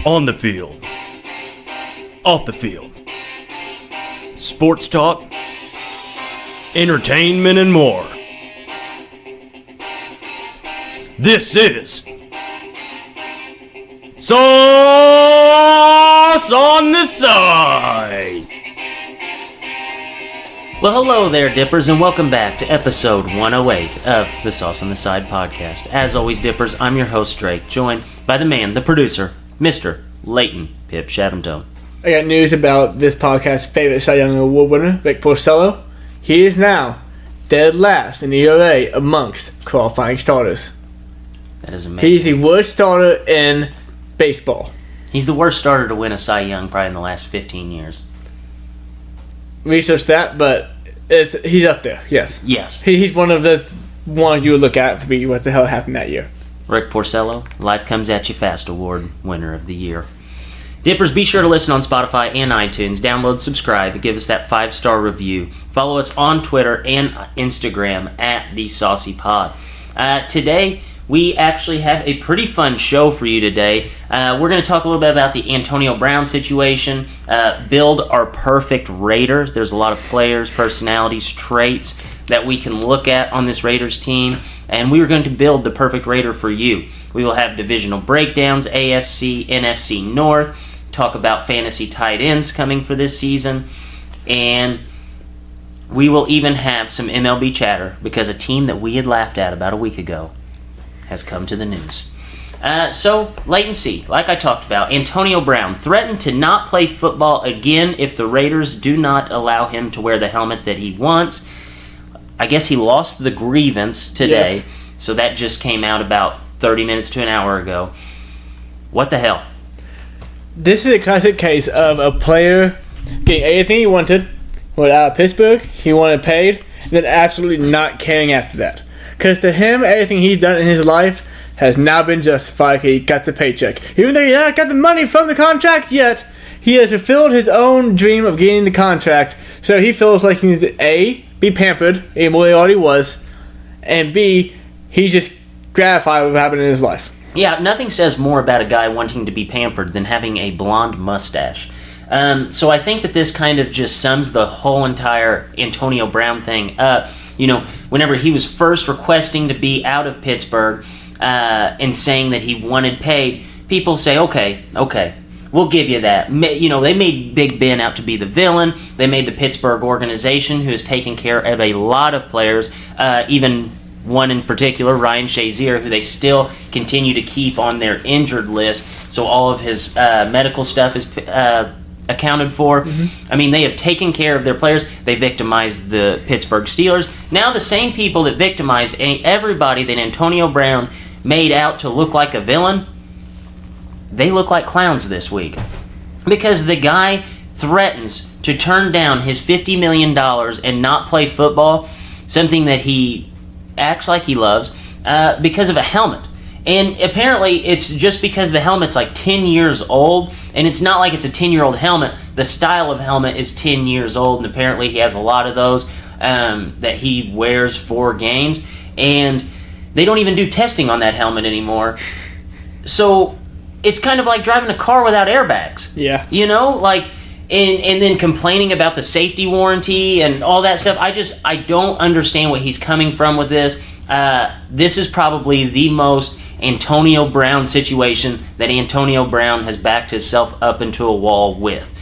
On the field. Off the field. Sports talk. Entertainment and more. This is Sauce on the Side. Well, hello there, Dippers, and welcome back to episode 108 of the Sauce on the Side podcast. As always, Dippers, I'm your host, Drake, joined by the man, the producer, Mr. Leighton Pip Shaventone. I got news about this podcast's favorite Cy Young Award winner, Rick Porcello. He is now dead last in the ERA amongst qualifying starters. That is amazing. He's the worst starter in baseball. He's the worst starter to win a Cy Young probably in the last 15 years. Research that, but he's up there, yes. Yes. He's one of the ones you would look at to be what the hell happened that year. Rick Porcello, Life Comes At You Fast Award winner of the year. Dippers, be sure to listen on Spotify and iTunes. Download, subscribe, and give us that 5-star review. Follow us on Twitter and Instagram at The Saucy Pod. Today, we actually have a pretty fun show for you today. We're going to talk a little bit about the Antonio Brown situation, build our perfect Raider. There's a lot of players, personalities, traits that we can look at on this Raiders team, and we are going to build the perfect Raider for you. We will have divisional breakdowns, AFC, NFC North, talk about fantasy tight ends coming for this season, and we will even have some MLB chatter because a team that we had laughed at about a week ago has come to the news. So, latency, like I talked about, Antonio Brown threatened to not play football again if the Raiders do not allow him to wear the helmet that he wants. I guess he lost the grievance today, yes. So that just came out about 30 minutes to an hour ago. What the hell? This is a classic case of a player getting everything he wanted, went out of Pittsburgh, he wanted paid, and then absolutely not caring after that. Because to him, everything he's done in his life has now been justified. He got the paycheck. Even though he hasn't got the money from the contract yet, he has fulfilled his own dream of getting the contract. So he feels like he needs to A, be pampered, even though he already was, and B, he's just gratified with what happened in his life. Yeah, nothing says more about a guy wanting to be pampered than having a blonde mustache. So I think that this kind of just sums the whole entire Antonio Brown thing up. You know, whenever he was first requesting to be out of Pittsburgh and saying that he wanted paid, people say, okay, we'll give you that. You know, they made Big Ben out to be the villain. They made the Pittsburgh organization, who has taken care of a lot of players, even one in particular, Ryan Shazier, who they still continue to keep on their injured list. So all of his medical stuff is accounted for. Mm-hmm. I mean, they have taken care of their players. They victimized the Pittsburgh Steelers. Now the same people that victimized everybody that Antonio Brown made out to look like a villain, they look like clowns this week. Because the guy threatens to turn down his $50 million and not play football, something that he acts like he loves, because of a helmet. And apparently it's just because the helmet's like 10 years old, and it's not like it's a 10-year-old helmet. The style of helmet is 10 years old, and apparently he has a lot of those that he wears for games, and they don't even do testing on that helmet anymore. So it's kind of like driving a car without airbags. Yeah. You know, like, and then complaining about the safety warranty and all that stuff. I don't understand what he's coming from with this. This is probably the most Antonio Brown situation that Antonio Brown has backed himself up into a wall with.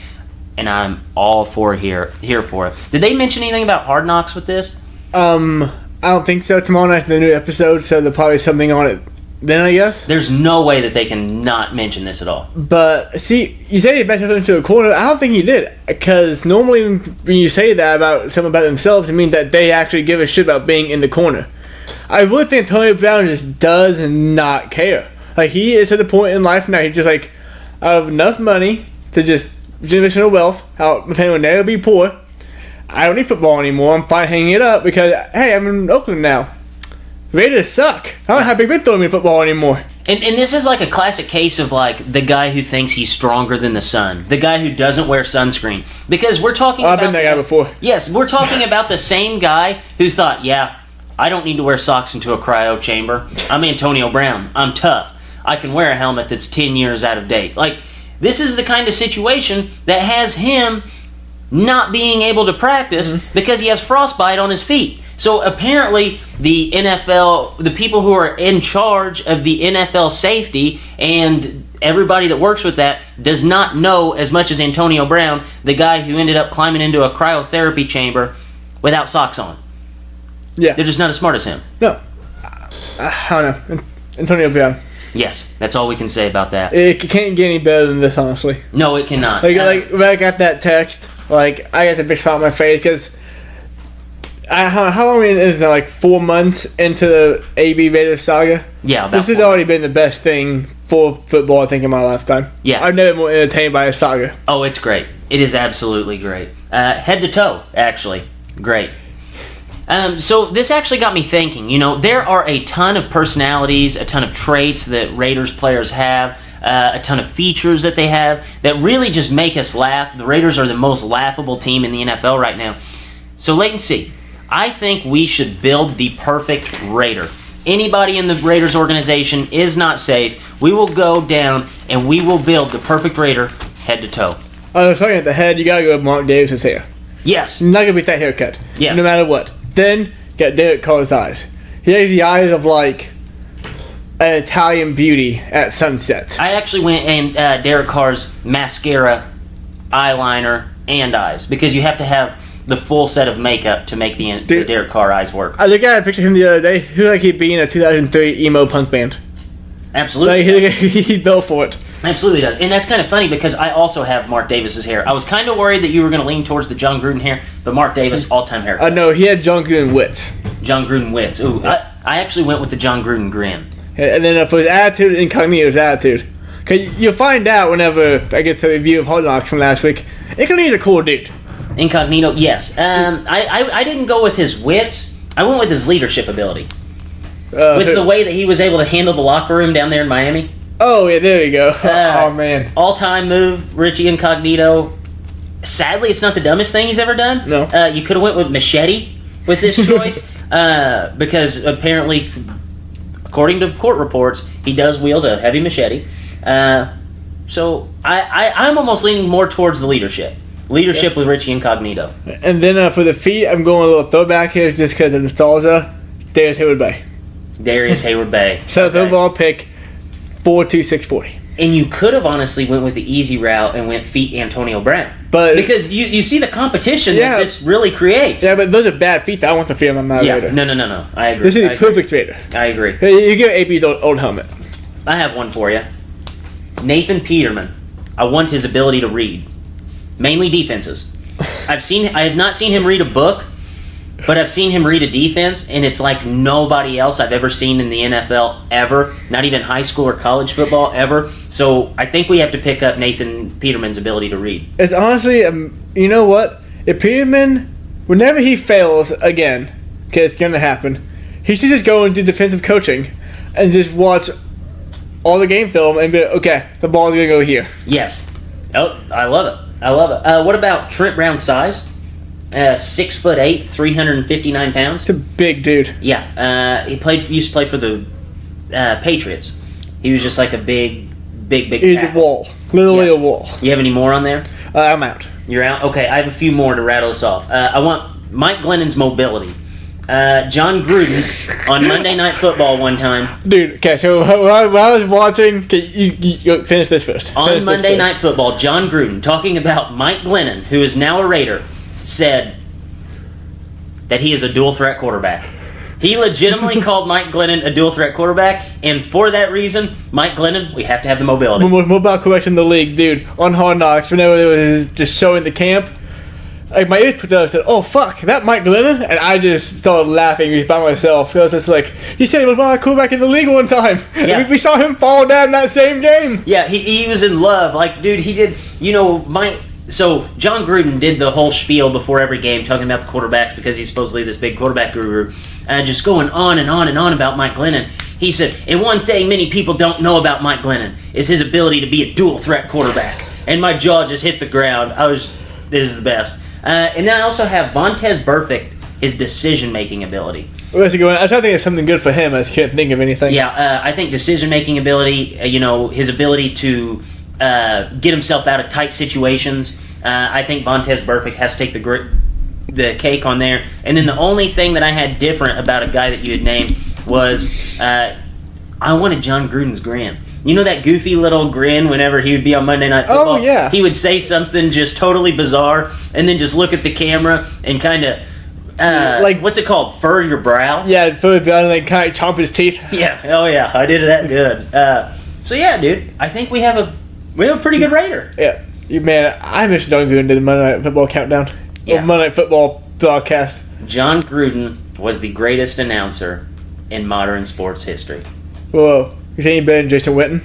And I'm all for here for it. Did they mention anything about Hard Knocks with this? I don't think so. Tomorrow night's the new episode, so there'll probably be something on it then, I guess. There's no way that they can not mention this at all. But, see, you said he backed up into a corner. I don't think he did. Because normally when you say that about something about themselves, it means that they actually give a shit about being in the corner. I really think Antonio Brown just does not care. Like, he is at the point in life now, he's just like, I have enough money to just generational wealth, how my family will never be poor. I don't need football anymore. I'm fine hanging it up because, hey, I'm in Oakland now. Raiders suck. I don't have Big Ben throwing me football anymore. And this is like a classic case of like the guy who thinks he's stronger than the sun. The guy who doesn't wear sunscreen. Because we're talking about... I've been that guy before. Yes, we're talking about the same guy who thought, yeah, I don't need to wear socks into a cryo chamber. I'm Antonio Brown. I'm tough. I can wear a helmet that's 10 years out of date. Like, This is the kind of situation that has him not being able to practice because he has frostbite on his feet. So apparently the NFL, the people who are in charge of the NFL safety and everybody that works with that does not know as much as Antonio Brown, the guy who ended up climbing into a cryotherapy chamber without socks on. Yeah. They're just not as smart as him. No. I don't know. Antonio Brown. Yes, that's all we can say about that. It can't get any better than this, honestly. No, it cannot. When I got that text, I got the big smile on my face because how long are we in? Like 4 months into the AB Raider saga? Yeah, about this has 4 already been the best thing for football, I think, in my lifetime. Yeah. I've never been more entertained by a saga. Oh, it's great. It is absolutely great. Head to toe, actually. Great. So this actually got me thinking, there are a ton of personalities, a ton of traits that Raiders players have, a ton of features that they have that really just make us laugh. The Raiders are the most laughable team in the NFL right now. So wait and see. I think we should build the perfect Raider. Anybody in the Raiders organization is not safe. We will go down and we will build the perfect Raider head to toe. I was talking at the head, you gotta go with Mark Davis's hair. Yes. You're not gonna beat that haircut. Yes. No matter what. Then, got Derek Carr's eyes. He has the eyes of like an Italian beauty at sunset. I actually went and Derek Carr's mascara, eyeliner, and eyes because you have to have the full set of makeup to make the Derek Carr eyes work. I looked at a picture of him the other day. He looked like he'd be in a 2003 emo punk band. Absolutely. He's built for it. Absolutely does. And that's kind of funny because I also have Mark Davis's hair. I was kind of worried that you were going to lean towards the John Gruden hair, but Mark Davis, all-time haircut. No, he had John Gruden wits. John Gruden wits. Ooh, I actually went with the John Gruden grin. And then for his attitude, Incognito's attitude. Because you'll find out whenever I get to the review of Hard Knocks from last week, Incognito's a cool dude. Incognito, yes. I didn't go with his wits. I went with his leadership ability. With the way that he was able to handle the locker room down there in Miami. Oh, yeah, there you go. Oh, man. All-time move, Richie Incognito. Sadly, it's not the dumbest thing he's ever done. No. You could have went with Machete with this choice because apparently, according to court reports, he does wield a heavy machete. So I'm almost leaning more towards the leadership. Leadership with Richie Incognito. And then for the feet, I'm going a little throwback here just because of nostalgia. Darius Hayward-Bay. Darius Hayward-Bay. Seventh overall pick, 4'2", 640. And you could have honestly went with the easy route and went feet Antonio Brown. But because you see the competition that this really creates. Yeah, but those are bad feet. I want the feet on my Raider. No. I agree. This is the perfect Raider. I agree. You give AP's old helmet. I have one for you. Nathan Peterman. I want his ability to read. Mainly defenses. I have not seen him read a book, but I've seen him read a defense, and it's like nobody else I've ever seen in the NFL ever, not even high school or college football ever. So I think we have to pick up Nathan Peterman's ability to read. It's honestly, you know what? If Peterman, whenever he fails again, because it's going to happen, he should just go into defensive coaching and just watch all the game film and be like, okay, the ball's going to go here. Yes. Oh, I love it. What about Trent Brown's size? 6'8", 359 pounds. It's a big dude. Yeah, he used to play for the Patriots. He was just like a big. He's a wall, literally a wall. You have any more on there? I'm out. You're out. Okay, I have a few more to rattle us off. I want Mike Glennon's mobility. John Gruden on Monday Night Football one time. Dude, okay, so while I was watching, you finish this first. On Monday Night Football, John Gruden, talking about Mike Glennon, who is now a Raider, said that he is a dual-threat quarterback. He legitimately called Mike Glennon a dual-threat quarterback, and for that reason, Mike Glennon, we have to have the mobility. Most mobile quarterback in the league, dude. On Hard Knocks, whenever it was just showing the camp, like my ears put up and said, "Oh fuck, is that Mike Glennon?" And I just started laughing by myself. I was just like, "He said he was my quarterback in the league one time. Yeah. We saw him fall down in that same game." Yeah, he was in love. Like, dude, he did. So John Gruden did the whole spiel before every game, talking about the quarterbacks because he's supposedly this big quarterback guru, just going on and on and on about Mike Glennon. He said, "And one thing many people don't know about Mike Glennon is his ability to be a dual threat quarterback." And my jaw just hit the ground. This is the best. And then I also have Vontaze Burfict, his decision-making ability. Well, that's a good one. I try to think of something good for him. I just can't think of anything. Yeah, I think decision-making ability, his ability to get himself out of tight situations. I think Vontaze Burfict has to take the cake on there. And then the only thing that I had different about a guy that you had named was I wanted John Gruden's grin. You know that goofy little grin whenever he would be on Monday Night Football? Oh, yeah. He would say something just totally bizarre and then just look at the camera and kind of, what's it called? Furrow your brow? Yeah, furrow your brow and then kind of chomp his teeth. Yeah. Oh, yeah. I did that good. So, yeah, dude. I think we have a pretty good Raider. Yeah. Man, I miss John Gruden did the Monday Night Football countdown. Yeah. Or Monday Night Football broadcast. John Gruden was the greatest announcer in modern sports history. Whoa. You think he's better than Jason Witten?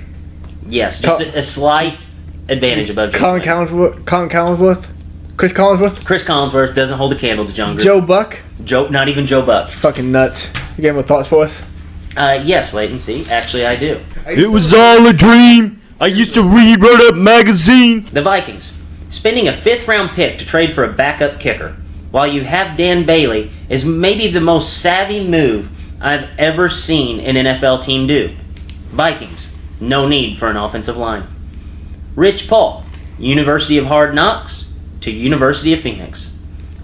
Yes, just a slight advantage above Jason Witten. Colin Collinsworth? Chris Collinsworth? Chris Collinsworth doesn't hold a candle to John Gruden. Joe Buck? Not even Joe Buck. Fucking nuts. You got any more thoughts for us? Yes, Leighton, see, actually I do. It was all a dream. I used to read Run Up magazine. The Vikings, spending a 5th-round pick to trade for a backup kicker, while you have Dan Bailey, is maybe the most savvy move I've ever seen an NFL team do. Vikings, no need for an offensive line. Rich Paul, University of Hard Knocks to University of Phoenix.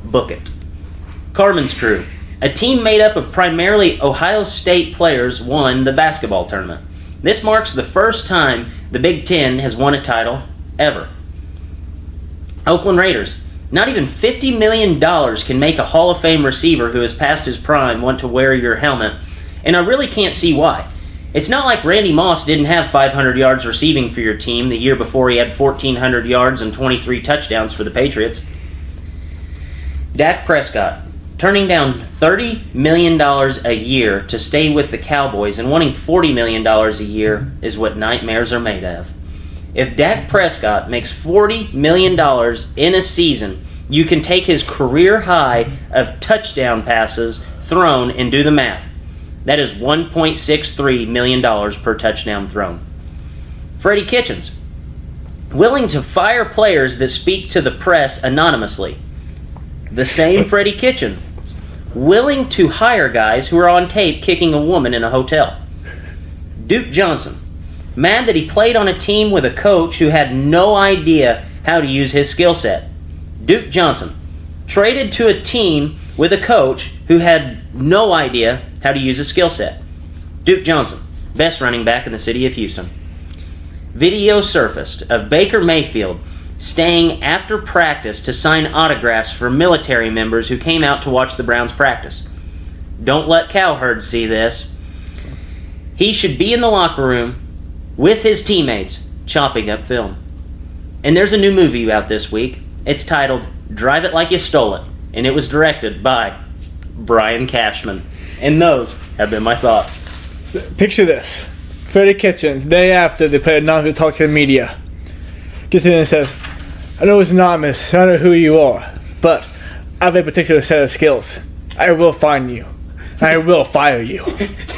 Book it. Carmen's Crew, a team made up of primarily Ohio State players, won the basketball tournament. This marks the first time the Big Ten has won a title ever. Oakland Raiders, not even $50 million can make a Hall of Fame receiver who has passed his prime want to wear your helmet, and I really can't see why. It's not like Randy Moss didn't have 500 yards receiving for your team the year before he had 1,400 yards and 23 touchdowns for the Patriots. Dak Prescott, turning down $30 million a year to stay with the Cowboys and wanting $40 million a year is what nightmares are made of. If Dak Prescott makes $40 million in a season, you can take his career high of touchdown passes thrown and do the math. That is $1.63 million per touchdown thrown. Freddie Kitchens, willing to fire players that speak to the press anonymously. The same Freddie Kitchens, willing to hire guys who are on tape kicking a woman in a hotel. Duke Johnson, mad that he played on a team with a coach who had no idea how to use his skill set. Duke Johnson, traded to a team with a coach who had no idea how to use his skill set. Duke Johnson, best running back in the city of Houston. Video surfaced of Baker Mayfield staying after practice to sign autographs for military members who came out to watch the Browns practice. Don't let cowherds see this. He should be in the locker room with his teammates chopping up film. And there's a new movie out this week. It's titled Drive It Like You Stole It, and it was directed by Brian Cashman. And those have been my thoughts. Picture this. Freddie Kitchens, day after they played anonymous talk to the media, gets in and says, I know it's anonymous, I don't know who you are, but I have a particular set of skills. I will find you. I will fire you.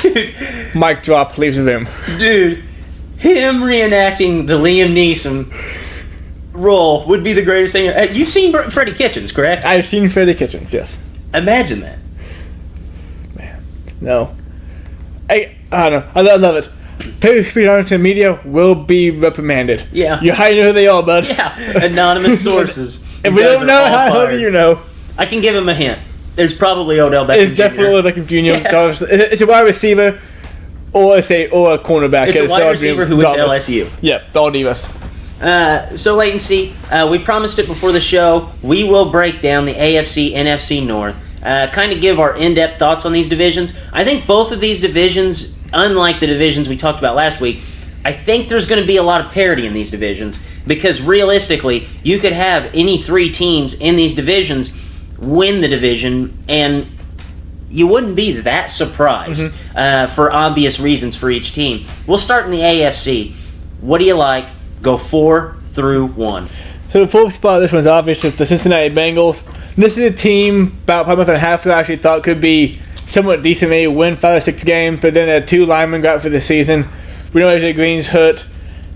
Dude, Mic drop, leaves the room. Dude, him reenacting the Liam Neeson role would be the greatest thing. You've seen Freddie Kitchens, correct? I've seen Freddie Kitchens, yes. Imagine that. Man, no. I don't know. I love it. People speaking honest in the media will be reprimanded. Yeah. You hardly know who they are, bud. Yeah. Anonymous sources. If we don't know, how do you know? I can give him a hint. There's probably Odell Beckham It's definitely Jr. Beckham Jr. Yes. It's a wide receiver or a cornerback. It's a wide receiver who went to LSU. Yep, all divas. So latency, we promised it before the show. We will break down the AFC, NFC North, kind of give our in-depth thoughts on these divisions. I think both of these divisions, unlike the divisions we talked about last week, I think there's going to be a lot of parity in these divisions because realistically, you could have any 3 teams in these divisions win the division and you wouldn't be that surprised for obvious reasons for each team. We'll start in the AFC. What do you like? Go 4 through 1. So the fourth spot, this one's obvious, is the Cincinnati Bengals. This is a team about a month and a half ago I actually thought could be somewhat decent, maybe win 5 or 6 games, but then had 2 linemen go out for the season. We know AJ Green's hurt.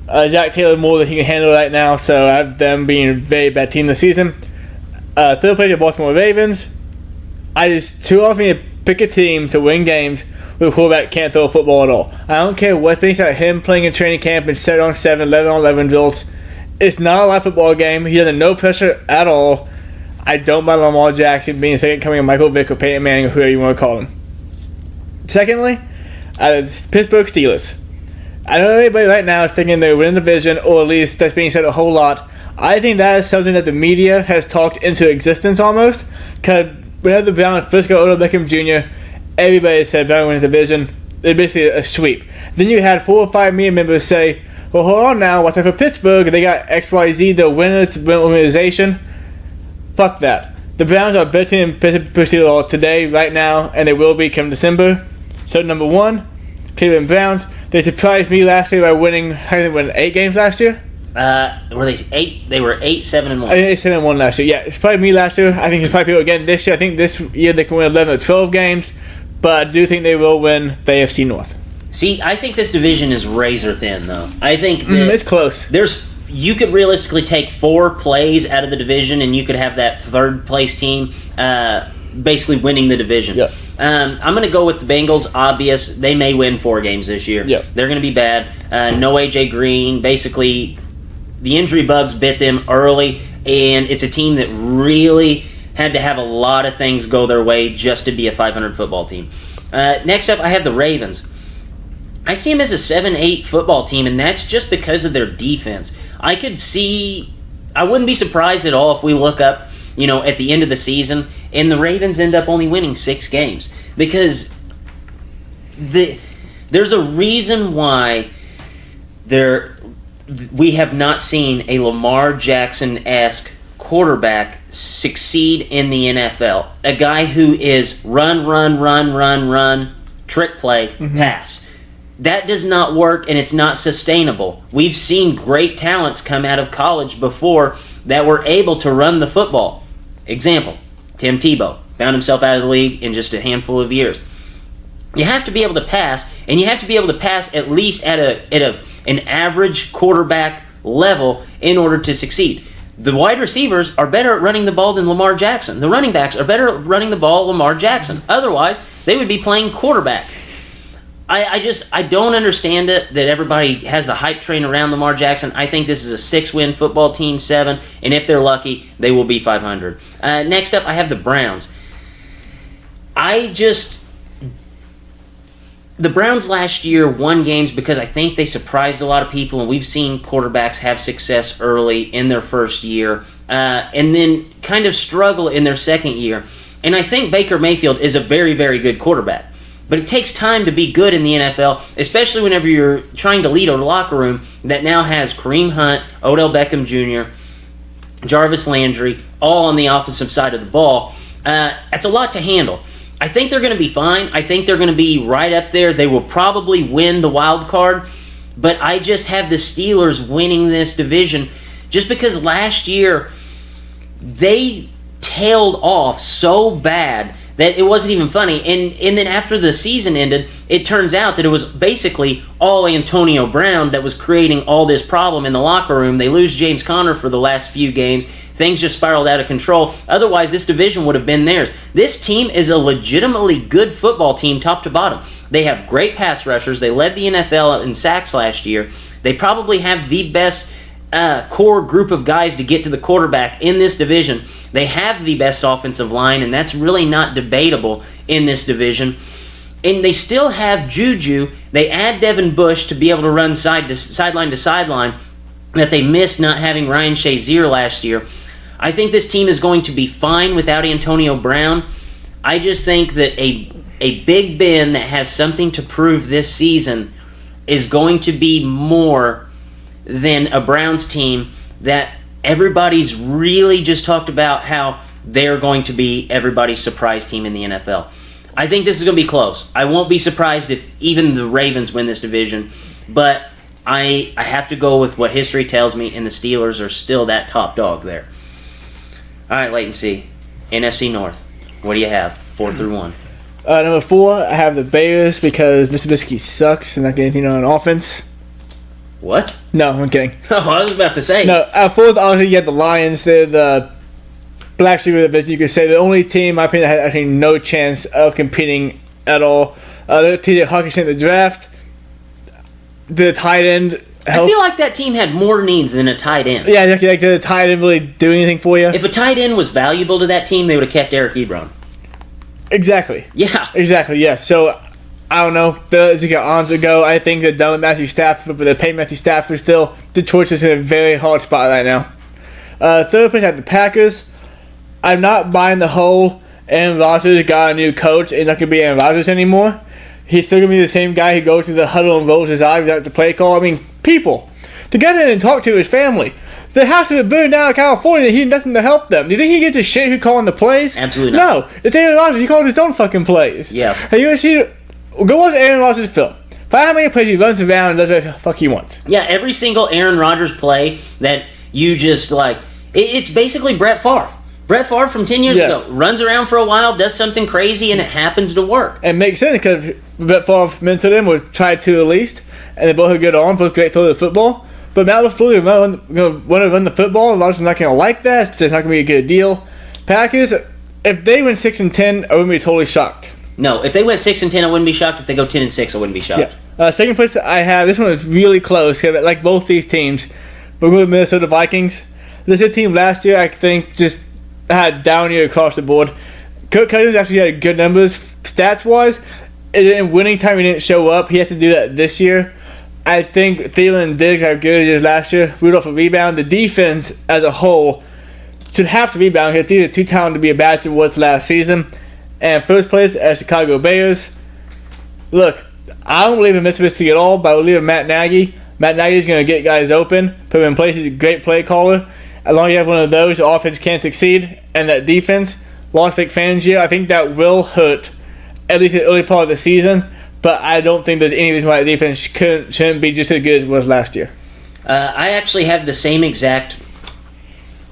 Zach Taylor more than he can handle right now, so I have them being a very bad team this season. Third place, the Baltimore Ravens. I just too often pick a team to win games with a quarterback can't throw a football at all. I don't care what things about him playing in training camp in 7-on-7, 11-on-11 drills. It's not a live football game. He has no pressure at all. I don't buy Lamar Jackson being second coming of Michael Vick or Peyton Manning or whoever you want to call him. Secondly, Pittsburgh Steelers. I know everybody right now is thinking they win the division, or at least that's being said a whole lot. I think that is something that the media has talked into existence almost. Because whenever the Browns first got Odell Beckham Jr., everybody said Browns win the division. It's basically a sweep. Then you had 4 or 5 media members say, well, hold on now, watch out for Pittsburgh. They got XYZ, the winner organization. Fuck that. The Browns are better than Pittsburgh Steelers today, right now, and they will be come December. So number 1, Cleveland Browns. They surprised me last year by winning, how did they win, 8 games last year? Were they 8? They were 8-7-1. 8-7-1 last year. Yeah, it's probably me last year. I think it's probably people again this year. I think this year they can win 11 or 12 games, but I do think they will win the AFC North. See, I think this division is razor thin, though. I think that it's close. You could realistically take 4 plays out of the division, and you could have that third place team basically winning the division. Yep. I'm going to go with the Bengals. Obvious, they may win 4 games this year. Yep. They're going to be bad. No AJ Green. Basically, the injury bugs bit them early, and it's a team that really had to have a lot of things go their way just to be a 500 football team. Next up, I have the Ravens. I see them as a 7-8 football team, and that's just because of their defense. I wouldn't be surprised at all if we look up, at the end of the season, and the Ravens end up only winning 6 games. Because there's a reason why we have not seen a Lamar Jackson-esque quarterback succeed in the NFL. A guy who is run, trick play, pass. That does not work, and it's not sustainable. We've seen great talents come out of college before that were able to run the football. Example, Tim Tebow found himself out of the league in just a handful of years. You have to be able to pass, and you have to be able to pass at least at an average quarterback level in order to succeed. The wide receivers are better at running the ball than Lamar Jackson. The running backs are better at running the ball than Lamar Jackson. Otherwise, they would be playing quarterback. I don't understand it that everybody has the hype train around Lamar Jackson. I think this is a 6-win football team, 7, and if they're lucky, they will be 500. Next up, I have the Browns. The Browns last year won games because I think they surprised a lot of people, and we've seen quarterbacks have success early in their first year, and then kind of struggle in their second year. And I think Baker Mayfield is a very, very good quarterback. But it takes time to be good in the NFL, especially whenever you're trying to lead a locker room that now has Kareem Hunt, Odell Beckham Jr., Jarvis Landry, all on the offensive side of the ball. That's a lot to handle. I think they're going to be fine. I think they're going to be right up there. They will probably win the wild card. But I just have the Steelers winning this division just because last year they tailed off so bad that it wasn't even funny. And then after the season ended, it turns out that it was basically all Antonio Brown that was creating all this problem in the locker room. They lose James Conner for the last few games. Things just spiraled out of control. Otherwise, this division would have been theirs. This team is a legitimately good football team top to bottom. They have great pass rushers. They led the NFL in sacks last year. They probably have the best core group of guys to get to the quarterback in this division. They have the best offensive line, and that's really not debatable in this division. And they still have Juju. They add Devin Bush to be able to run sideline to sideline that they missed not having Ryan Shazier last year. I think this team is going to be fine without Antonio Brown. I just think that a Big Ben that has something to prove this season is going to be more than a Browns team that everybody's really just talked about how they're going to be everybody's surprise team in the NFL. I think this is going to be close. I won't be surprised if even the Ravens win this division, but I have to go with what history tells me, and the Steelers are still that top dog there. All right, Leighton C. NFC North. What do you have? 4 through 1. Number 4, I have the Bears because Mr. Trubisky sucks and not getting anything on offense. What? No, I'm kidding. Oh, I was about to say. No, 4th, obviously, you have the Lions. They're the black sheep of the business. You could say the only team, in my opinion, that had actually no chance of competing at all. TJ Hawkinson in the draft. The tight end I feel like that team had more needs than a tight end. Yeah, like did the tight end really do anything for you? If a tight end was valuable to that team, they would have kept Eric Ebron. Exactly. Yeah. Exactly, yes. So, I don't know. As you got on to go, I think they're done with Matthew Stafford, but they're paying Matthew Stafford still. Detroit's just in a very hard spot right now. Third place at the Packers. I'm not buying the whole Aaron Rodgers got a new coach and not going to be Aaron Rodgers anymore. He's still going to be the same guy who goes to the huddle and rolls his eyes without the play call. I mean, people. To get in and talk to his family. The house is burned down in California. He had nothing to help them. Do you think he gets a shit who calling the plays? Absolutely not. No. It's Aaron Rodgers. He called his own fucking plays. Yes. Have you ever seen... Go watch Aaron Rodgers' film. Find how many plays he runs around and does what the fuck he wants. Yeah, every single Aaron Rodgers play that you just like... It's basically Brett Favre. Brett Favre from 10 years ago runs around for a while, does something crazy, and it happens to work. And makes sense because Brett Favre mentored him or tried to at least, and they both have good arms, both great throw the football. But Matt LaFleur going to want to run the football. Rodgers not going to like that. So it's not going to be a good deal. Packers, if they win 6-10, I wouldn't be totally shocked. No, if they went 6-10, I wouldn't be shocked. If they go 10-6, I wouldn't be shocked. Yeah. Second place I have, this one is really close. Like both these teams, but with Minnesota Vikings. This is a team last year I think just had down year across the board. Kirk Cousins actually had good numbers stats wise. In winning time he didn't show up. He has to do that this year. I think Thielen and Diggs are good as last year. Rudolph a rebound. The defense as a whole should have to rebound because these are too talented to be a batch of what's last season. And first place are Chicago Bears. Look, I don't believe in Mitsubishi at all, but I believe in Matt Nagy. Matt Nagy's going to get guys open, put him in place. He's a great play caller. As long as you have one of those, the offense can succeed. And that defense, lost Vic Fangio, I think that will hurt at least the early part of the season. But I don't think there's any reason why the defense shouldn't be just as good as it was last year. I actually have the same exact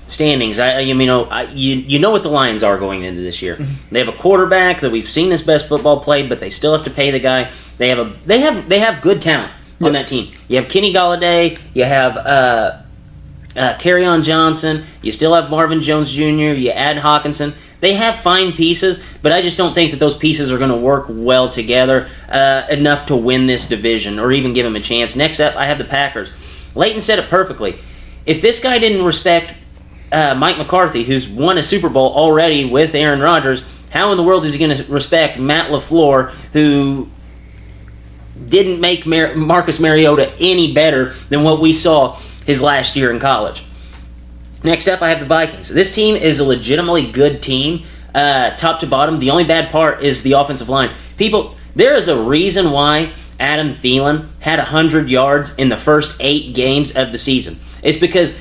standings. You know what the Lions are going into this year. Mm-hmm. They have a quarterback that we've seen his best football played, but they still have to pay the guy. They have good talent on that team. You have Kenny Golladay. You have Kerryon Johnson. You still have Marvin Jones Jr. You add Hawkinson. They have fine pieces, but I just don't think that those pieces are going to work well together enough to win this division or even give them a chance. Next up, I have the Packers. Leighton said it perfectly. If this guy didn't respect Mike McCarthy, who's won a Super Bowl already with Aaron Rodgers, how in the world is he going to respect Matt LaFleur, who didn't make Marcus Mariota any better than what we saw his last year in college? Next up, I have the Vikings. This team is a legitimately good team, top to bottom. The only bad part is the offensive line. People, there is a reason why Adam Thielen had 100 yards in the first 8 games of the season. It's because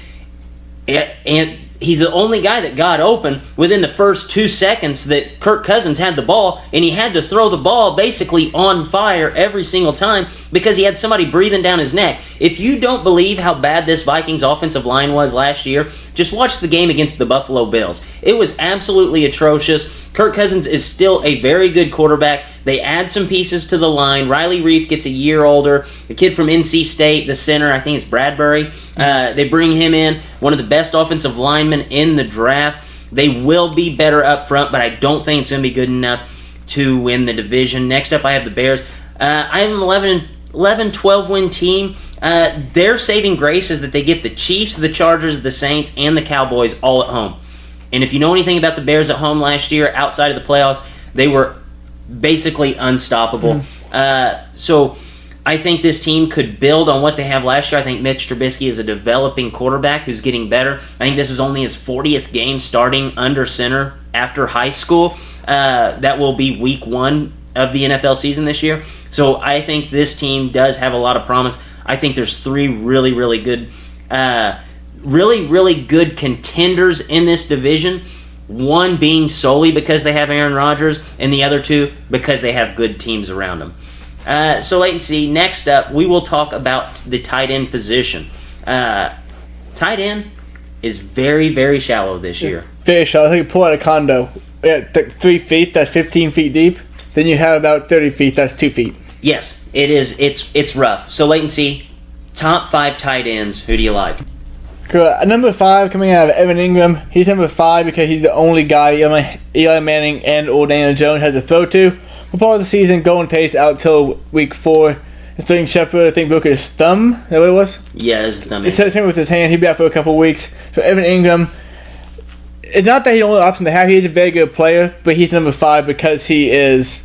and he's the only guy that got open within the first 2 seconds that Kirk Cousins had the ball, and he had to throw the ball basically on fire every single time because he had somebody breathing down his neck. If you don't believe how bad this Vikings offensive line was last year, just watch the game against the Buffalo Bills. It was absolutely atrocious. Kirk Cousins is still a very good quarterback. They add some pieces to the line. Riley Reif gets a year older. The kid from NC State, the center, I think it's Bradbury. They bring him in, one of the best offensive linemen in the draft. They will be better up front, but I don't think it's going to be good enough to win the division. Next up, I have the Bears. I have an 11-12 win team. Their saving grace is that they get the Chiefs, the Chargers, the Saints, and the Cowboys all at home. And if you know anything about the Bears at home last year, outside of the playoffs, they were basically unstoppable. So I think this team could build on what they have last year. I think Mitch Trubisky is a developing quarterback who's getting better. I think this is only his 40th game starting under center after high school. That will be week 1 of the NFL season this year. So I think this team does have a lot of promise. I think there's 3 really, really good contenders in this division. One being solely because they have Aaron Rodgers, and the other 2 because they have good teams around them. So wait and see. Next up, we will talk about the tight end position. Tight end is very, very shallow this year. Very shallow. I think you pull out a condo at 3 feet, that's 15 feet deep. Then you have about 30 feet, that's 2 feet. Yes, it is. It's rough. So wait and see. Top 5 tight ends. Who do you like? Number 5 coming out of Evan Ingram. He's number 5 because he's the only guy Eli Manning and or Daniel Jones had to throw to. for part of the season. Golden Tate's out till week 4. And Sterling Shepard, I think, broke his thumb. Is that what it was? Yeah, his thumb. He said him with his hand. He'll be out for a couple weeks. So Evan Ingram, it's not that he's the only option to have. He's a very good player, but he's number 5 because he is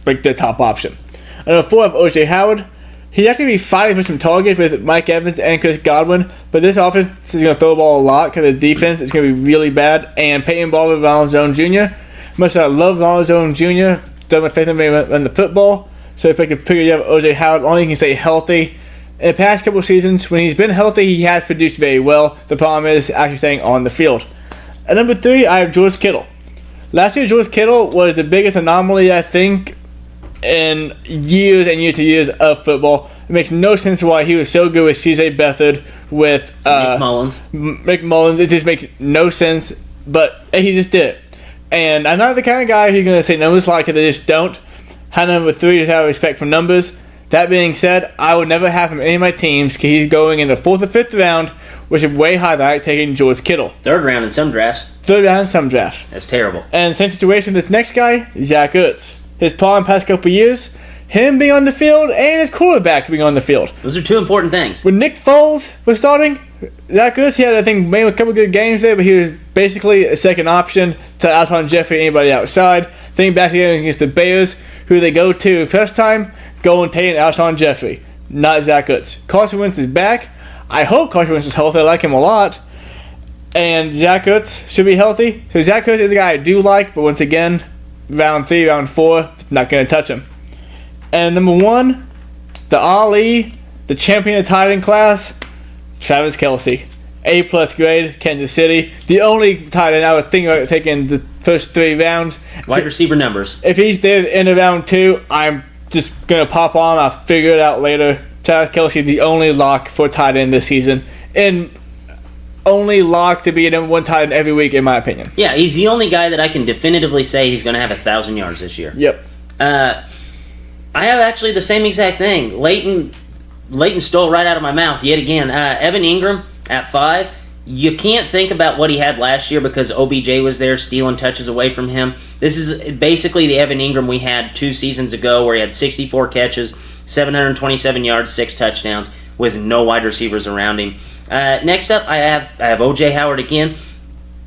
like the top option. And number 4, I have O.J. Howard. He's actually be fighting for some targets with Mike Evans and Chris Godwin, but this offense is going to throw the ball a lot because the defense is going to be really bad. And Peyton Barber, Ronald Jones Jr. Much as I love Ronald Jones Jr., doesn't affect him run the football. So if I could figure you have O.J. Howard, only he can stay healthy. In the past couple of seasons, when he's been healthy, he has produced very well. The problem is actually staying on the field. At number 3, I have George Kittle. Last year, George Kittle was the biggest anomaly, I think, in years and years of football. It makes no sense why he was so good with C.J. Beathard, with Nick Mullins. It just makes no sense, but he just did it. And I'm not the kind of guy who's going to say numbers like it. They just don't. How number 3 is have respect for numbers. That being said, I would never have him in any of my teams because he's going in the 4th or 5th round, which is way higher than I taking George Kittle. 3rd round in some drafts. 3rd round in some drafts. That's terrible. And same situation, this next guy, Zach Ertz. His problem past couple years, him being on the field and his quarterback being on the field. Those are 2 important things. When Nick Foles was starting, Zach Ertz, he had, I think, maybe a couple good games there, but he was basically a second option to Alshon Jeffrey, anybody outside. Think back again against the Bears, who they go to first time, Golden Tate and Alshon Jeffrey, not Zach Ertz. Carson Wentz is back. I hope Carson Wentz is healthy. I like him a lot. And Zach Ertz should be healthy. So Zach Ertz is a guy I do like, but once again, round 3, round 4, not going to touch him. And number 1, the Ali, the champion of tight end class, Travis Kelce. A+ grade, Kansas City. The only tight end I would think about taking the first 3 rounds. Wide receiver numbers. If he's there in the round 2, I'm just going to pop on. I'll figure it out later. Travis Kelce, the only lock for tight end this season. And only lock to be a number 1 tight end every week, in my opinion. Yeah, he's the only guy that I can definitively say he's going to have 1,000 yards this year. Yep. I have actually the same exact thing. Leighton stole right out of my mouth yet again. Evan Ingram at 5. You can't think about what he had last year because OBJ was there stealing touches away from him. This is basically the Evan Ingram we had 2 seasons ago where he had 64 catches, 727 yards, 6 touchdowns with no wide receivers around him. Next up, I have O.J. Howard again.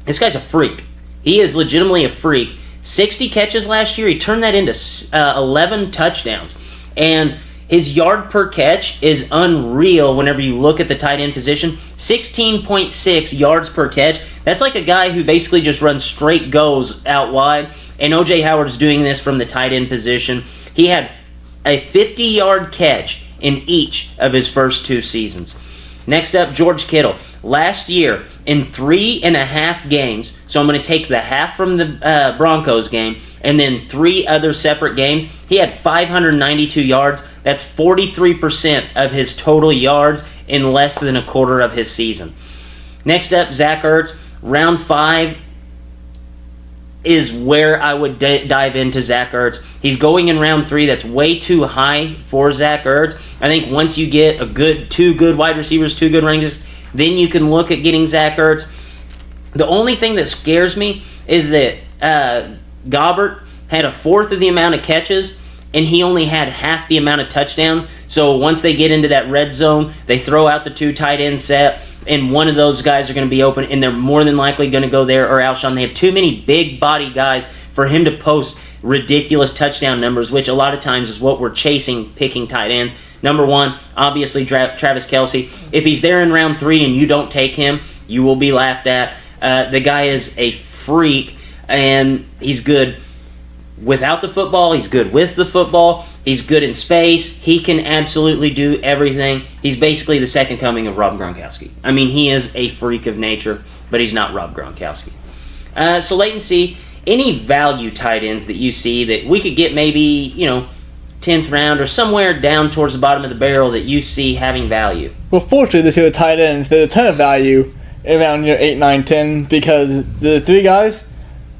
This guy's a freak. He is legitimately a freak. 60 catches last year. He turned that into 11 touchdowns. And his yard per catch is unreal whenever you look at the tight end position. 16.6 yards per catch. That's like a guy who basically just runs straight goes out wide. And O.J. Howard's doing this from the tight end position. He had a 50-yard catch in each of his first 2 seasons. Next up, George Kittle. Last year, in 3.5 games, so I'm going to take the half from the Broncos game, and then 3 other separate games, he had 592 yards. That's 43% of his total yards in less than a quarter of his season. Next up, Zach Ertz. Round 5 is where I would dive into Zach Ertz. He's going in round 3. That's way too high for Zach Ertz. I think once you get 2 good wide receivers, 2 good running backs, then you can look at getting Zach Ertz. The only thing that scares me is that Gobbert had 1/4 of the amount of catches, and he only had half the amount of touchdowns. So once they get into that red zone, they throw out the 2 tight end set, and one of those guys are going to be open, and they're more than likely going to go there or Alshon. They have too many big body guys for him to post ridiculous touchdown numbers, which a lot of times is what we're chasing picking tight ends. Number 1, obviously Travis Kelce. If he's there in round 3 and you don't take him, you will be laughed at. The guy is a freak, and he's good without the football. He's good with the football. He's good in space. He can absolutely do everything. He's basically the second coming of Rob Gronkowski. I mean, he is a freak of nature, but he's not Rob Gronkowski. So Leighton C., any value tight ends that you see that we could get maybe, 10th round or somewhere down towards the bottom of the barrel that you see having value? Well, fortunately, this year with tight ends, there's a ton of value around 8, 9, 10 because the 3 guys,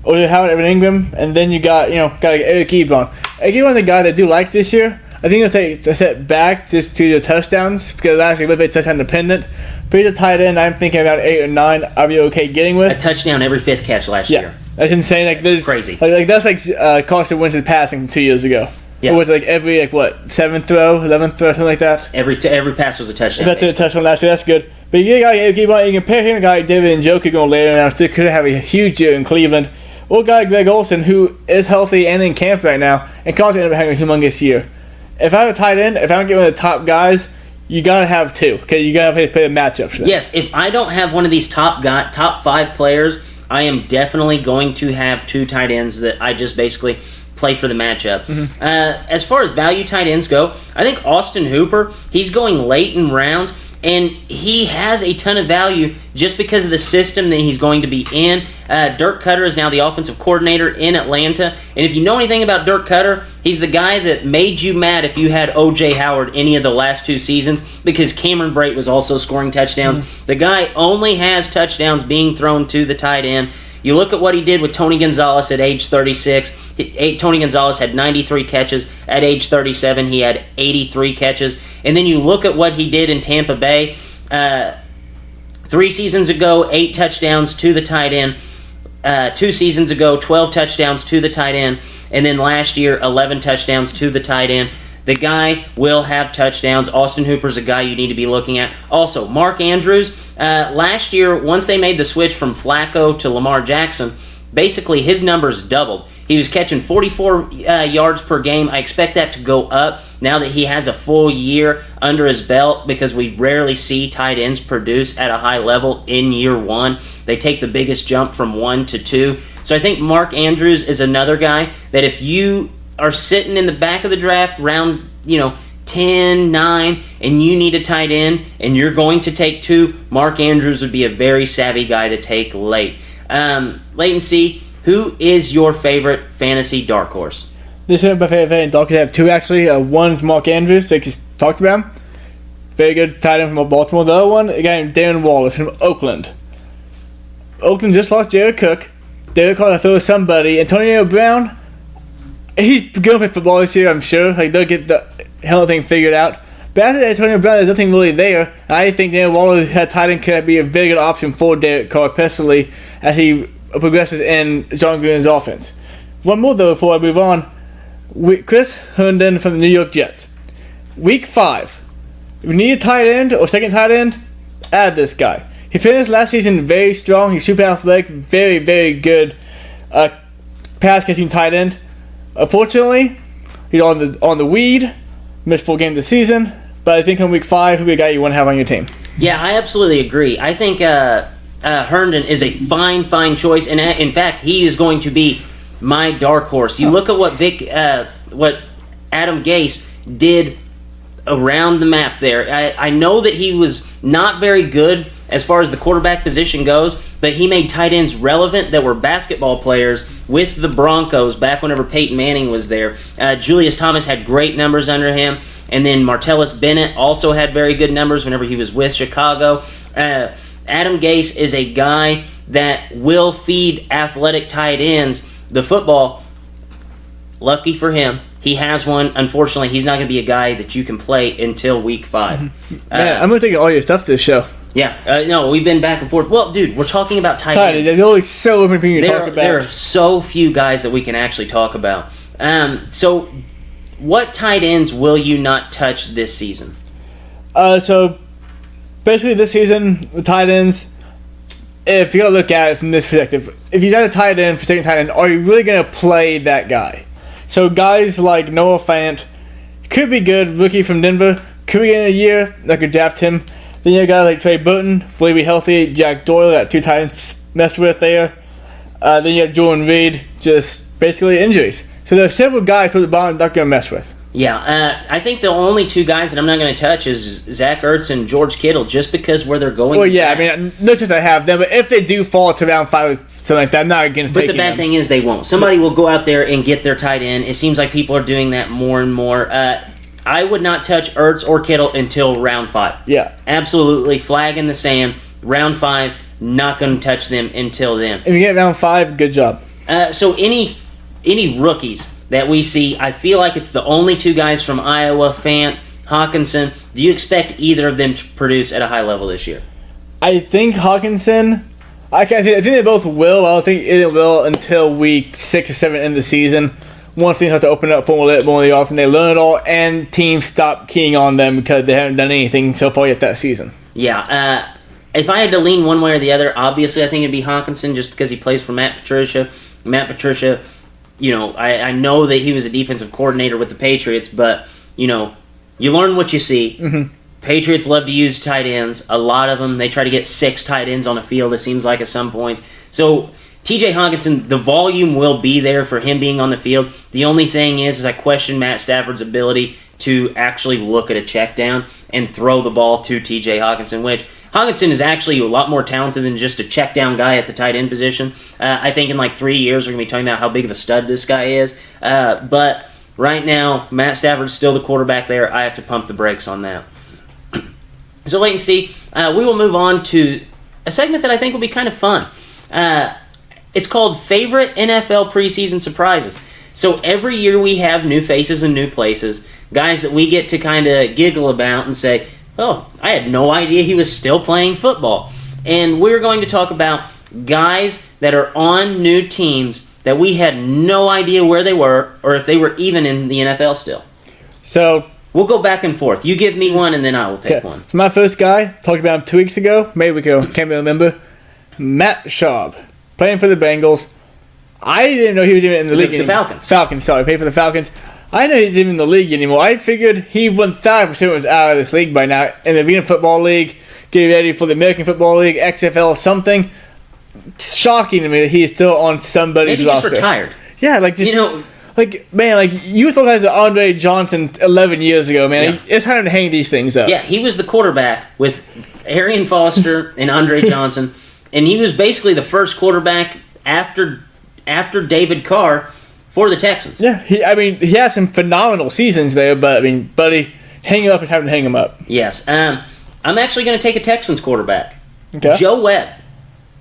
O.J. Howard, Evan Ingram, and then you got Eric Ebron. Eric Ebron's a guy that I do like this year. I think he'll take a step back just to the touchdowns because last year he was a bit touchdown dependent. But he's a tight end I'm thinking about 8 or 9 I'll be okay getting with. A touchdown every 5th catch last year. That's insane. Like this, crazy. Like that's like Carson Wentz's passing 2 years ago. Yeah. It was like every 7th throw, 11th throw, something like that. Every pass was a touchdown. That's a touchdown last year. That's good. But you compare him to a guy like David Njoku going later now, still could have a huge year in Cleveland. Or a guy like Greg Olsen, who is healthy and in camp right now, and Carson ended up having a humongous year. If I have a tight end, if I don't get one of the top guys, you gotta have two, because you gotta play the matchups for them. Yes, if I don't have one of these top 5 players, I am definitely going to have 2 tight ends that I just basically play for the matchup. Mm-hmm. As far as value tight ends go, I think Austin Hooper, he's going late in rounds, and he has a ton of value just because of the system that he's going to be in. Dirk Cutter is now the offensive coordinator in Atlanta, and if you know anything about Dirk Cutter, he's the guy that made you mad if you had O.J. Howard any of the last 2 seasons, because Cameron Brate was also scoring touchdowns. Mm-hmm. The guy only has touchdowns being thrown to the tight end. You look at what he did with Tony Gonzalez at age 36. Tony Gonzalez had 93 catches. At age 37, he had 83 catches. And then you look at what he did in Tampa Bay. 3 seasons ago, 8 touchdowns to the tight end. 2 seasons ago, 12 touchdowns to the tight end. And then last year, 11 touchdowns to the tight end. The guy will have touchdowns. Austin Hooper's a guy you need to be looking at. Also, Mark Andrews, last year, once they made the switch from Flacco to Lamar Jackson, basically his numbers doubled. He was catching 44 yards per game. I expect that to go up now that he has a full year under his belt, because we rarely see tight ends produce at a high level in year 1. They take the biggest jump from 1 to 2. So I think Mark Andrews is another guy that if you are sitting in the back of the draft, round 10, 9, and you need a tight end, and you're going to take 2, Mark Andrews would be a very savvy guy to take late. Leighton C., who is your favorite fantasy dark horse? This is my favorite fantasy dark horse. I have 2 actually. One's Mark Andrews, like you talked about him. Very good tight end from Baltimore. The other one, again, Darren Waller from Oakland. Oakland just lost Jared Cook. They're going to throw somebody. Antonio Brown, he's going to play football this year, I'm sure. Like, they'll get the hell thing figured out. But after Antonio Brown, there's nothing really there. I think Darren Waller at tight end could be a very good option for Derek Carr, personally, as he progresses in John Gruden's offense. One more, though, before I move on. Chris Herndon from the New York Jets. Week 5. If you need a tight end or second tight end, add this guy. He finished last season very strong. He's super athletic, very, very good pass-catching tight end. Unfortunately, he's on the weed, missed 4 games this season, but I think in week 5 he'll be a guy you want to have on your team. Yeah, I absolutely agree. I think Herndon is a fine choice, and in fact, he is going to be my dark horse. You look at what Adam Gase did around the map there. I know that he was not very good as far as the quarterback position goes, but he made tight ends relevant that were basketball players with the Broncos back whenever Peyton Manning was there. Julius Thomas had great numbers under him, and then Martellus Bennett also had very good numbers whenever he was with Chicago. Adam Gase is a guy that will feed athletic tight ends the football. Lucky for him, he has one. Unfortunately, he's not going to be a guy that you can play until week 5. Man, I'm going to take all your stuff this show. Yeah, no, we've been back and forth. Well, dude, we're talking about tight ends. There's only so many things to talk about. There are so few guys that we can actually talk about. So, what tight ends will you not touch this season? So, basically this season, the tight ends, if you gotta look at it from this perspective, if you got a tight end for second tight end, are you really going to play that guy? So, guys like Noah Fant could be good, rookie from Denver, could be in a year, that could draft him. Then you have guys like Trey Burton, will he be healthy? Jack Doyle, got 2 tight ends messed with there. Then you have Jordan Reed, just basically injuries. So there's several guys who the bottom not going to mess with. Yeah, I think the only 2 guys that I'm not going to touch is Zach Ertz and George Kittle, just because where they're going. Well, yeah, I mean, no chance I have them, but if they do fall to round 5 or something like that, I'm not against taking them. But the bad thing is they won't. Somebody will go out there and get their tight end. It seems like people are doing that more and more. I would not touch Ertz or Kittle until round 5. Yeah. Absolutely. Flag in the sand. Round 5, not going to touch them until then. If you get round 5, good job. So any rookies that we see, I feel like it's the only 2 guys from Iowa, Fant, Hawkinson. Do you expect either of them to produce at a high level this year? I think Hawkinson I think they both will. I don't think it will until week 6 or 7 in the season. Once things have to open up for a little bit more of the offense, they learn it all, and teams stop keying on them because they haven't done anything so far yet that season. Yeah. If I had to lean one way or the other, obviously I think it'd be Hawkinson just because he plays for Matt Patricia. Matt Patricia, I know that he was a defensive coordinator with the Patriots, but, you learn what you see. Mm-hmm. Patriots love to use tight ends. A lot of them, they try to get 6 tight ends on the field, it seems like, at some points. So TJ Hawkinson, the volume will be there for him being on the field. The only thing is I question Matt Stafford's ability to actually look at a check down and throw the ball to TJ Hawkinson, which Hawkinson is actually a lot more talented than just a check down guy at the tight end position. I think in 3 years we're going to be talking about how big of a stud this guy is. But right now, Matt Stafford's still the quarterback there. I have to pump the brakes on that. So wait and see. We will move on to a segment that I think will be kind of fun. It's called Favorite NFL Preseason Surprises. So every year we have new faces and new places, guys that we get to kind of giggle about and say, oh, I had no idea he was still playing football. And we're going to talk about guys that are on new teams that we had no idea where they were or if they were even in the NFL still. So we'll go back and forth. You give me one and then I will take one. So my first guy, talked about him 2 weeks ago, maybe we can't remember, Matt Schaub. Playing for the Bengals. I didn't know he was even in the league anymore. The Falcons. Falcons, sorry. Playing for the Falcons. I didn't know he was even in the league anymore. I figured he 1,000% was out of this league by now. In the Arena Football League, getting ready for the American Football League, XFL, something. Shocking to me that he is still on somebody's roster. roster. Maybe just retired. Yeah, you thought that was Andre Johnson 11 years ago, man. Yeah. It's time to hang these things up. Yeah, he was the quarterback with Arian Foster and Andre Johnson. And he was basically the first quarterback after David Carr for the Texans. Yeah, he had some phenomenal seasons there, but, buddy, hang him up and have to hang him up. Yes. I'm actually going to take a Texans quarterback. Okay. Joe Webb.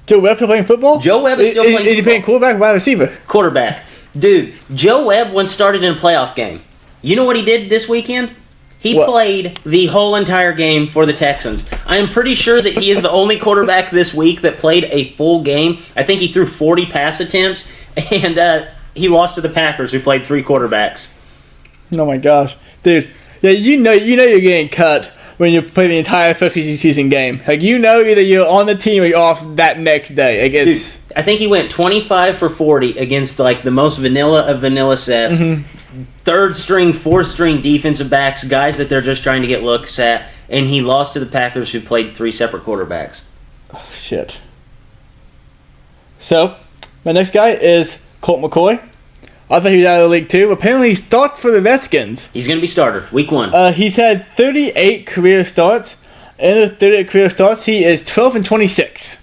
Joe Webb still playing football? Joe Webb is still playing football. Is he playing quarterback or wide receiver? Quarterback. Dude, Joe Webb once started in a playoff game. You know what he did this weekend? He played the whole entire game for the Texans. I am pretty sure that he is the only quarterback this week that played a full game. I think he threw 40 pass attempts, and he lost to the Packers, who played 3 quarterbacks. Oh my gosh, dude! Yeah, you know you're getting cut when you play the entire 50-season game. Either you're on the team or you're off that next day. Dude, I think he went 25 for 40 against the most vanilla of vanilla sets. Mm-hmm. 3rd string, 4th string defensive backs, guys that they're just trying to get looks at, and he lost to the Packers, who played 3 separate quarterbacks. Oh, shit. So, my next guy is Colt McCoy. I thought he was out of the league too. Apparently, he starts for the Redskins. He's going to be starter, week 1. He's had 38 career starts. In the 38 career starts, he is 12-26.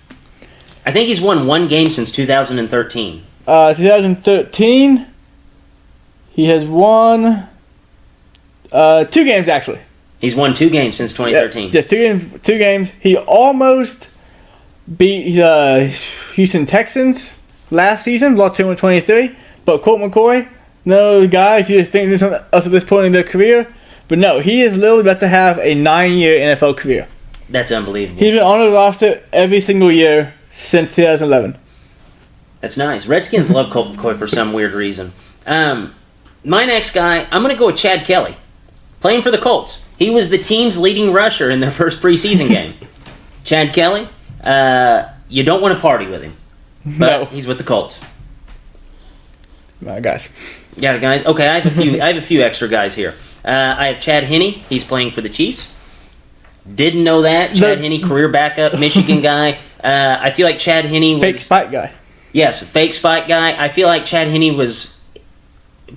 I think he's won 1 game since 2013. 2013... He has won 2 games, actually. He's won 2 games since 2013. Just 2 games. He almost beat Houston Texans last season, lost 2-23. But Colt McCoy, no guys you just think this up to this point in their career. But no, he is literally about to have a 9-year NFL career. That's unbelievable. He's been on the roster every single year since 2011. That's nice. Redskins love Colt McCoy for some weird reason. My next guy, I'm going to go with Chad Kelly, playing for the Colts. He was the team's leading rusher in their first preseason game. Chad Kelly, you don't want to party with him, but No. he's with the Colts. My guys. Got it, guys. Okay, I have a few extra guys here. I have Chad Henne. He's playing for the Chiefs. Didn't know that. Chad Henne, career backup, Michigan guy. I feel like Chad Henne was... Fake spike guy. Yes, fake spike guy. I feel like Chad Henne was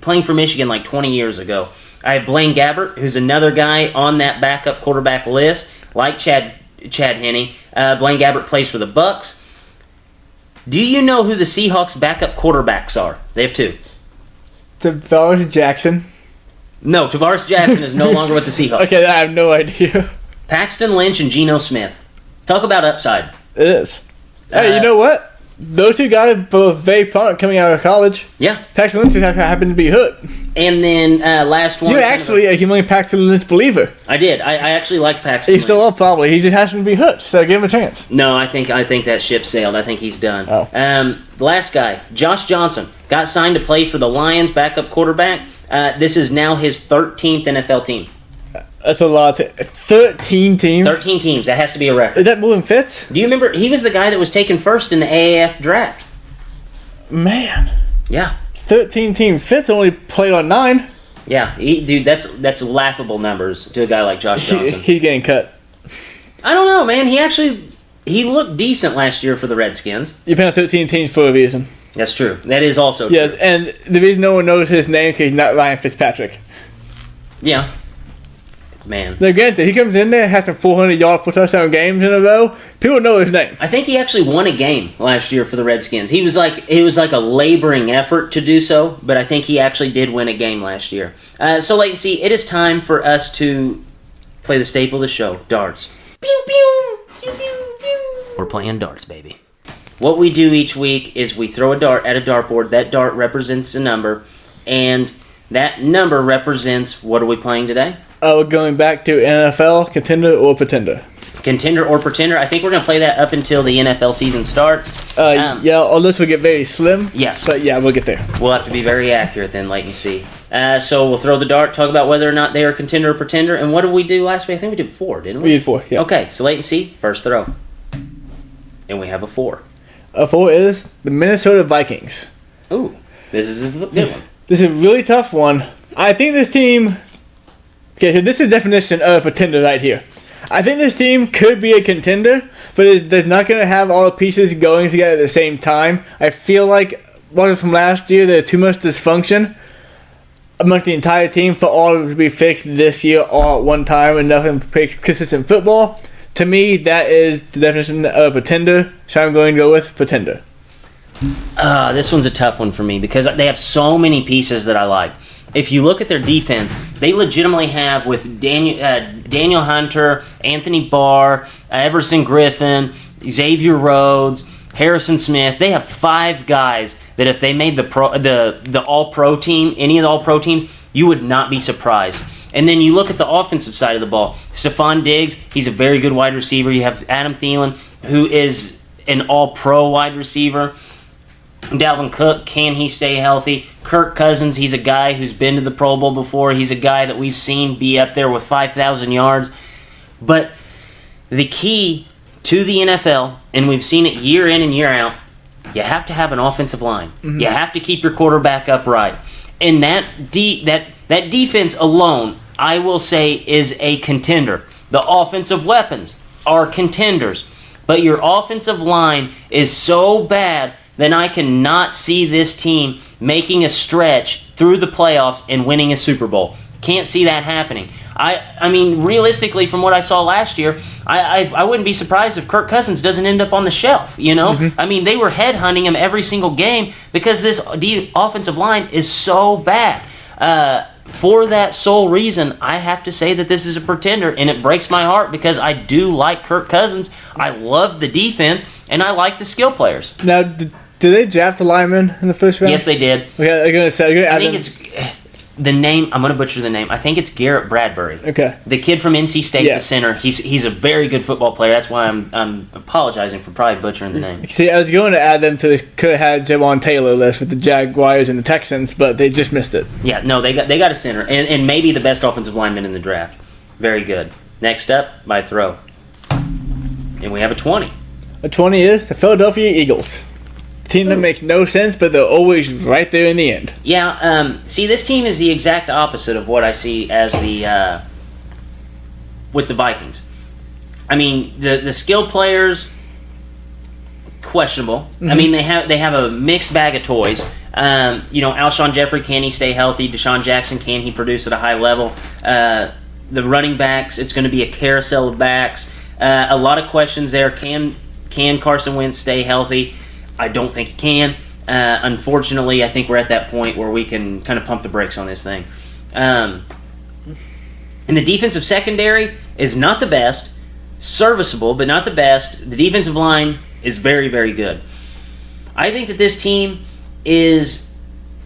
playing for Michigan 20 years ago. I have Blaine Gabbert, who's another guy on that backup quarterback list, like Chad Henne. Blaine Gabbert plays for the Bucks. Do you know who the Seahawks' backup quarterbacks are? They have 2. Tavares Jackson. No, Tavares Jackson is no longer with the Seahawks. Okay, I have no idea. Paxton Lynch and Geno Smith. Talk about upside. It is. Hey, you know what? those two guys both very prominent coming out of college. Yeah. Paxton Lynch happened to be hurt. And then last one. You're actually a humongous Paxton Lynch believer. I did. I actually like Paxton He's Lynch. still up probably. He just has to be hurt, so give him a chance. No, I think that ship sailed. I think he's done. Oh. The last guy, Josh Johnson, got signed to play for the Lions, backup quarterback. This is now his 13th NFL team. That's a lot. 13 teams? 13 teams. That has to be a record. Is that more than Fitz? Do you remember? He was the guy that was taken first in the AAF draft. Man. Yeah. 13 teams. Fitz only played on 9. Yeah. Dude, that's laughable numbers to a guy like Josh Johnson. He's getting cut. I don't know, man. He looked decent last year for the Redskins. You played on 13 teams for a reason. That's true. That is also Yes, true. and the reason no one knows his name because he's not Ryan Fitzpatrick. Yeah. Man. Now, granted, he comes in there, has some 400-yard, 4-touchdown games in a row. People know his name. I think he actually won a game last year for the Redskins. It was like a laboring effort to do so, but I think he actually did win a game last year. So, Latency, it is time for us to play the staple of the show, darts. Pew, pew, pew, pew, pew. We're playing darts, baby. What we do each week is we throw a dart at a dartboard. That dart represents a number, and that number represents, what are we playing today? We're going back to NFL, contender or pretender. Contender or pretender. I think we're going to play that up until the NFL season starts. Yeah, unless we get very slim. Yes. But yeah, we'll get there. We'll have to be very accurate then, latency. So we'll throw the dart, talk about whether or not they are contender or pretender. And what did we do last week? I think we did 4, didn't we? We did 4, yeah. Okay, so latency, first throw. And we have a 4. A 4 is the Minnesota Vikings. Ooh, this is a good one. This is a really tough one. I think this team... Okay, so this is the definition of a pretender right here. I think this team could be a contender, but they're not going to have all the pieces going together at the same time. I feel like, watching from last year, there's too much dysfunction amongst the entire team for all of it to be fixed this year all at one time and nothing to play consistent football. To me, that is the definition of a pretender, so I'm going to go with pretender. This one's a tough one for me because they have so many pieces that I like. If you look at their defense, they legitimately have with Daniel Hunter, Anthony Barr, Everson Griffin, Xavier Rhodes, Harrison Smith. They have 5 guys that if they made the All-Pro team, any of the All-Pro teams, you would not be surprised. And then you look at the offensive side of the ball. Stephon Diggs, he's a very good wide receiver. You have Adam Thielen, who is an All-Pro wide receiver. Dalvin Cook, can he stay healthy? Kirk Cousins, he's a guy who's been to the Pro Bowl before. He's a guy that we've seen be up there with 5,000 yards. But the key to the NFL, and we've seen it year in and year out, you have to have an offensive line. Mm-hmm. You have to keep your quarterback upright. And that defense alone, I will say, is a contender. The offensive weapons are contenders. But your offensive line is so bad then I cannot see this team making a stretch through the playoffs and winning a Super Bowl. Can't see that happening. I mean, realistically, from what I saw last year, I wouldn't be surprised if Kirk Cousins doesn't end up on the shelf, you know? Mm-hmm. I mean, they were headhunting him every single game because this offensive line is so bad. For that sole reason, I have to say that this is a pretender, and it breaks my heart because I do like Kirk Cousins. I love the defense, and I like the skill players. Now, did they draft a lineman in the first round? Yes, they did. Okay, I think it's the name. I'm going to butcher the name. I think it's Garrett Bradbury. Okay. The kid from NC State, the center. He's a very good football player. That's why I'm apologizing for probably butchering the name. See, I was going to add them to the could have had Javon Taylor list with the Jaguars and the Texans, but they just missed it. Yeah, no, they got a center and maybe the best offensive lineman in the draft. Very good. Next up, by throw, and we have a 20. A 20 is the Philadelphia Eagles. Team that makes no sense, but they're always right there in the end. Yeah, see, this team is the exact opposite of what I see as the with the Vikings. I mean, the skill players, questionable. Mm-hmm. I mean, they have a mixed bag of toys. Alshon Jeffrey, can he stay healthy? Deshaun Jackson, can he produce at a high level? The running backs, it's going to be a carousel of backs. A lot of questions there. Can Carson Wentz stay healthy? I don't think he can. Unfortunately, I think we're at that point where we can kind of pump the brakes on this thing. And the defensive secondary is not the best. Serviceable, but not the best. The defensive line is very, very good. I think that this team is,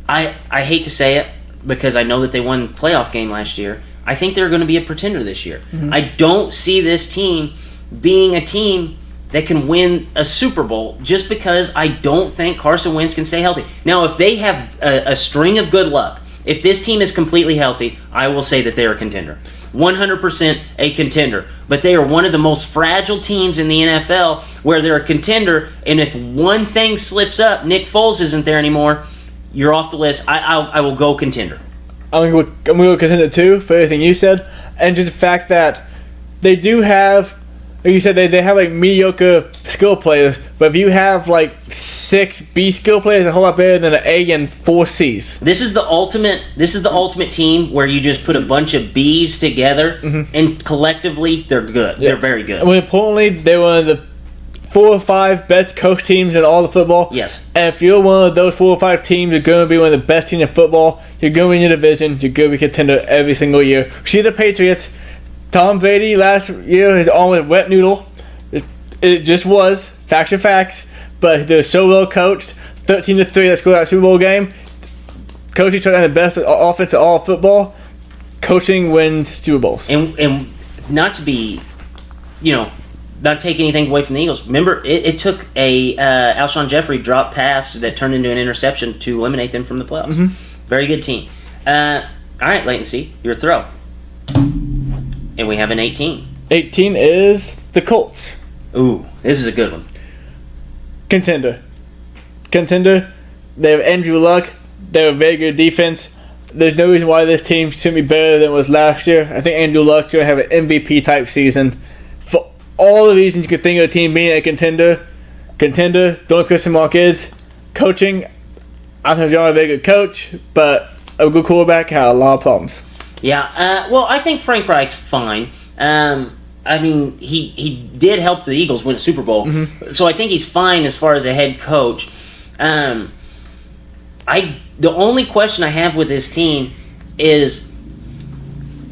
I hate to say it because I know that they won a playoff game last year. I think they're going to be a pretender this year. Mm-hmm. I don't see this team being a team that can win a Super Bowl just because I don't think Carson Wentz can stay healthy. Now, if they have a string of good luck, if this team is completely healthy, I will say that they're a contender. 100% a contender. But they are one of the most fragile teams in the NFL where they're a contender, and if one thing slips up, Nick Foles isn't there anymore, you're off the list. I will go contender. I'm going to go contender too for everything you said, and just the fact that they do have, like you said, they have like mediocre skill players, but if you have like 6 B skill players, a whole lot better than an A and 4 C's. This is the ultimate team where you just put a bunch of B's together, and collectively they're good. Yeah. They're very good. And more importantly, they're one of the 4 or 5 best coach teams in all of football. Yes. And if you're one of those 4 or 5 teams, you're going to be one of the best teams in football. You're going to win your division. You're going to be a contender every single year. See the Patriots. Tom Brady last year, his arm was wet noodle. It just was. Facts are facts. But they're so well coached. 13-3, they scored that Super Bowl game. Coaching turned out the best offense of all football. Coaching wins Super Bowls. And not to be, not take anything away from the Eagles. Remember, it took a Alshon Jeffrey drop pass that turned into an interception to eliminate them from the playoffs. Mm-hmm. Very good team. All right, Latency, your throw. And we have an 18. 18 is the Colts. Ooh, this is a good one. Contender. They have Andrew Luck. They have a very good defense. There's no reason why this team shouldn't be better than it was last year. I think Andrew Luck's going to have an MVP type season. For all the reasons you could think of a team being a contender, don't Christian Marquez. Coaching, I think you're a very good coach, but a good quarterback had a lot of problems. Yeah, well, I think Frank Reich's fine. He did help the Eagles win a Super Bowl, so I think he's fine as far as a head coach. The only question I have with this team is,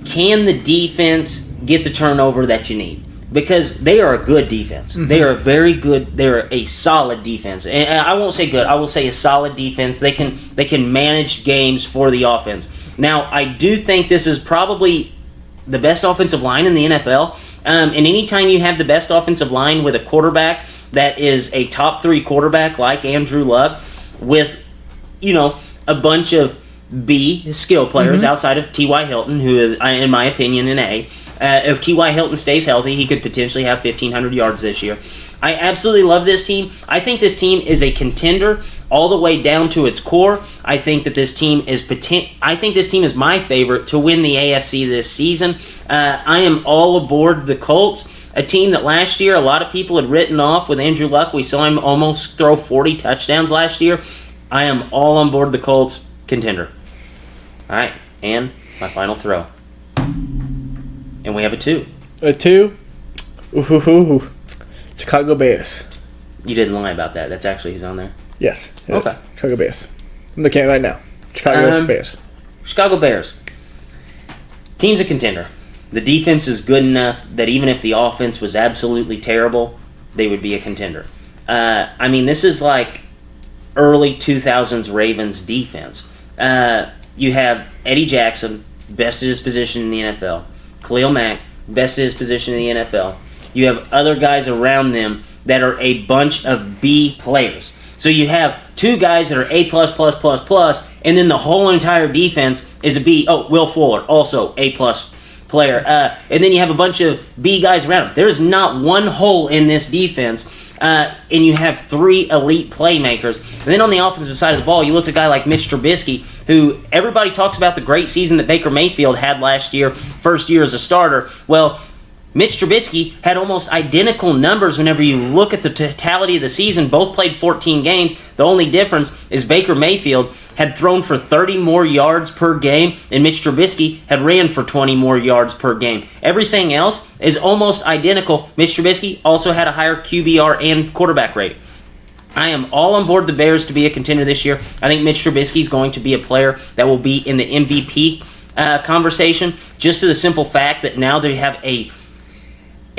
can the defense get the turnover that you need? Because they are a good defense. Mm-hmm. They are very good. They're a solid defense, and I won't say good. I will say a solid defense. They can manage games for the offense. Now, I do think this is probably the best offensive line in the NFL. And anytime you have the best offensive line with a quarterback that is a top 3 quarterback like Andrew Luck with, a bunch of B skill players outside of T.Y. Hilton, who is, in my opinion, an A. If T.Y. Hilton stays healthy, he could potentially have 1,500 yards this year. I absolutely love this team. I think this team is a contender all the way down to its core. I think that this team is my favorite to win the AFC this season. I am all aboard the Colts, a team that last year a lot of people had written off with Andrew Luck. We saw him almost throw 40 touchdowns last year. I am all on board the Colts, contender. All right, and my final throw. And we have a 2. A 2? Ooh. Chicago Bears. You didn't lie about that. That's actually he's on there. Yes. Okay. Chicago Bears. I'm looking at it right now. Chicago Bears. Chicago Bears. Team's a contender. The defense is good enough that even if the offense was absolutely terrible, they would be a contender. This is like early 2000s Ravens defense. You have Eddie Jackson, best at his position in the NFL. Khalil Mack, best at his position in the NFL. You have other guys around them that are a bunch of B players. So you have 2 guys that are A++++, and then the whole entire defense is a B. Oh, Will Fuller, also A+ player. And then you have a bunch of B guys around him. There's not one hole in this defense, and you have 3 elite playmakers. And then on the offensive side of the ball, you look at a guy like Mitch Trubisky, who everybody talks about the great season that Baker Mayfield had last year, first year as a starter. Well, Mitch Trubisky had almost identical numbers whenever you look at the totality of the season. Both played 14 games. The only difference is Baker Mayfield had thrown for 30 more yards per game, and Mitch Trubisky had ran for 20 more yards per game. Everything else is almost identical. Mitch Trubisky also had a higher QBR and quarterback rate. I am all on board the Bears to be a contender this year. I think Mitch Trubisky is going to be a player that will be in the MVP conversation, just to the simple fact that now they have a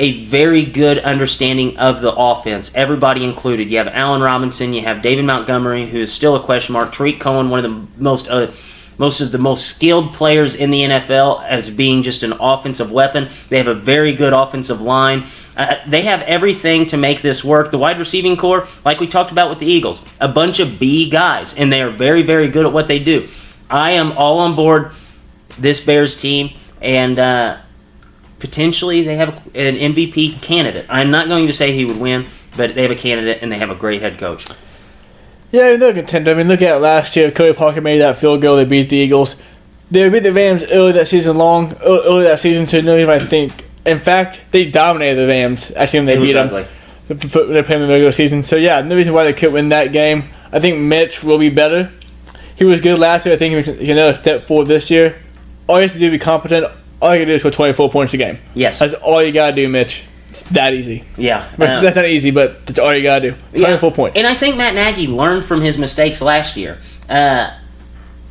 a very good understanding of the offense, everybody included. You have Allen Robinson, you have David Montgomery, who is still a question mark, Tariq Cohen, one of the most of the most skilled players in the NFL as being just an offensive weapon. They have a very good offensive line. They have everything to make this work. The wide receiving core, like we talked about with the Eagles, a bunch of B guys, and they are very, very good at what they do. I am all on board this Bears team, and potentially they have an MVP candidate. I'm not going to say he would win, but they have a candidate, and they have a great head coach. Yeah, they're a contender. I mean, look at it last year. Cody Parker made that field goal. They beat the Eagles. They beat the Rams early that season, so no one think. In fact, they dominated the Rams. Actually, when they beat them, when they played in the regular season. So yeah, no reason why they could win that game. I think Mitch will be better. He was good last year. I think he can another step forward this year. All you have to do to be competent, all you got to do is score 24 points a game. Yes. That's all you got to do, Mitch. It's that easy. Yeah. That's not easy, but that's all you got to do. 24 points. And I think Matt Nagy learned from his mistakes last year.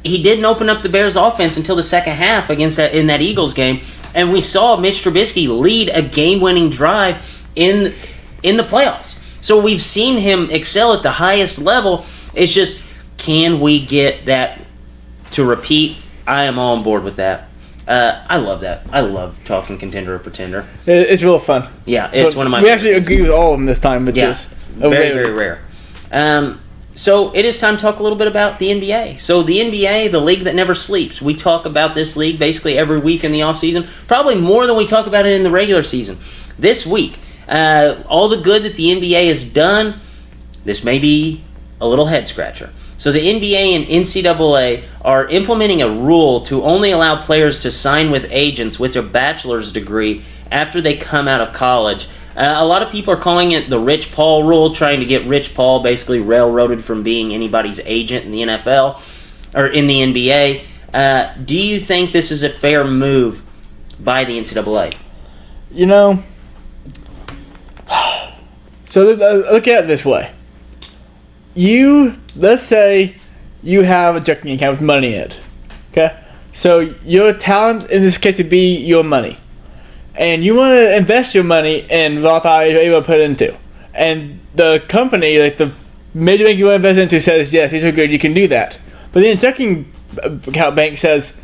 He didn't open up the Bears' offense until the second half in that Eagles game, and we saw Mitch Trubisky lead a game-winning drive in the playoffs. So we've seen him excel at the highest level. It's just, can we get that to repeat? I am all on board with that. I love that. I love talking contender or pretender. It's real fun. Yeah, it's one of my favorites. We actually agree with all of them this time, which is very, very rare. So it is time to talk a little bit about the NBA. So the NBA, the league that never sleeps. We talk about this league basically every week in the offseason, probably more than we talk about it in the regular season. This week, all the good that the NBA has done, this may be a little head-scratcher. So the NBA and NCAA are implementing a rule to only allow players to sign with agents with their bachelor's degree after they come out of college. A lot of people are calling it the Rich Paul rule, trying to get Rich Paul basically railroaded from being anybody's agent in the NFL or in the NBA. Do you think this is a fair move by the NCAA? You know, so look at it this way. Let's say you have a checking account with money in it. Okay? So your talent in this case would be your money. And you want to invest your money in Roth IRA you want to put it into. And the company, like the major bank you want to invest into says, yes, these are good, you can do that. But then the checking account bank says,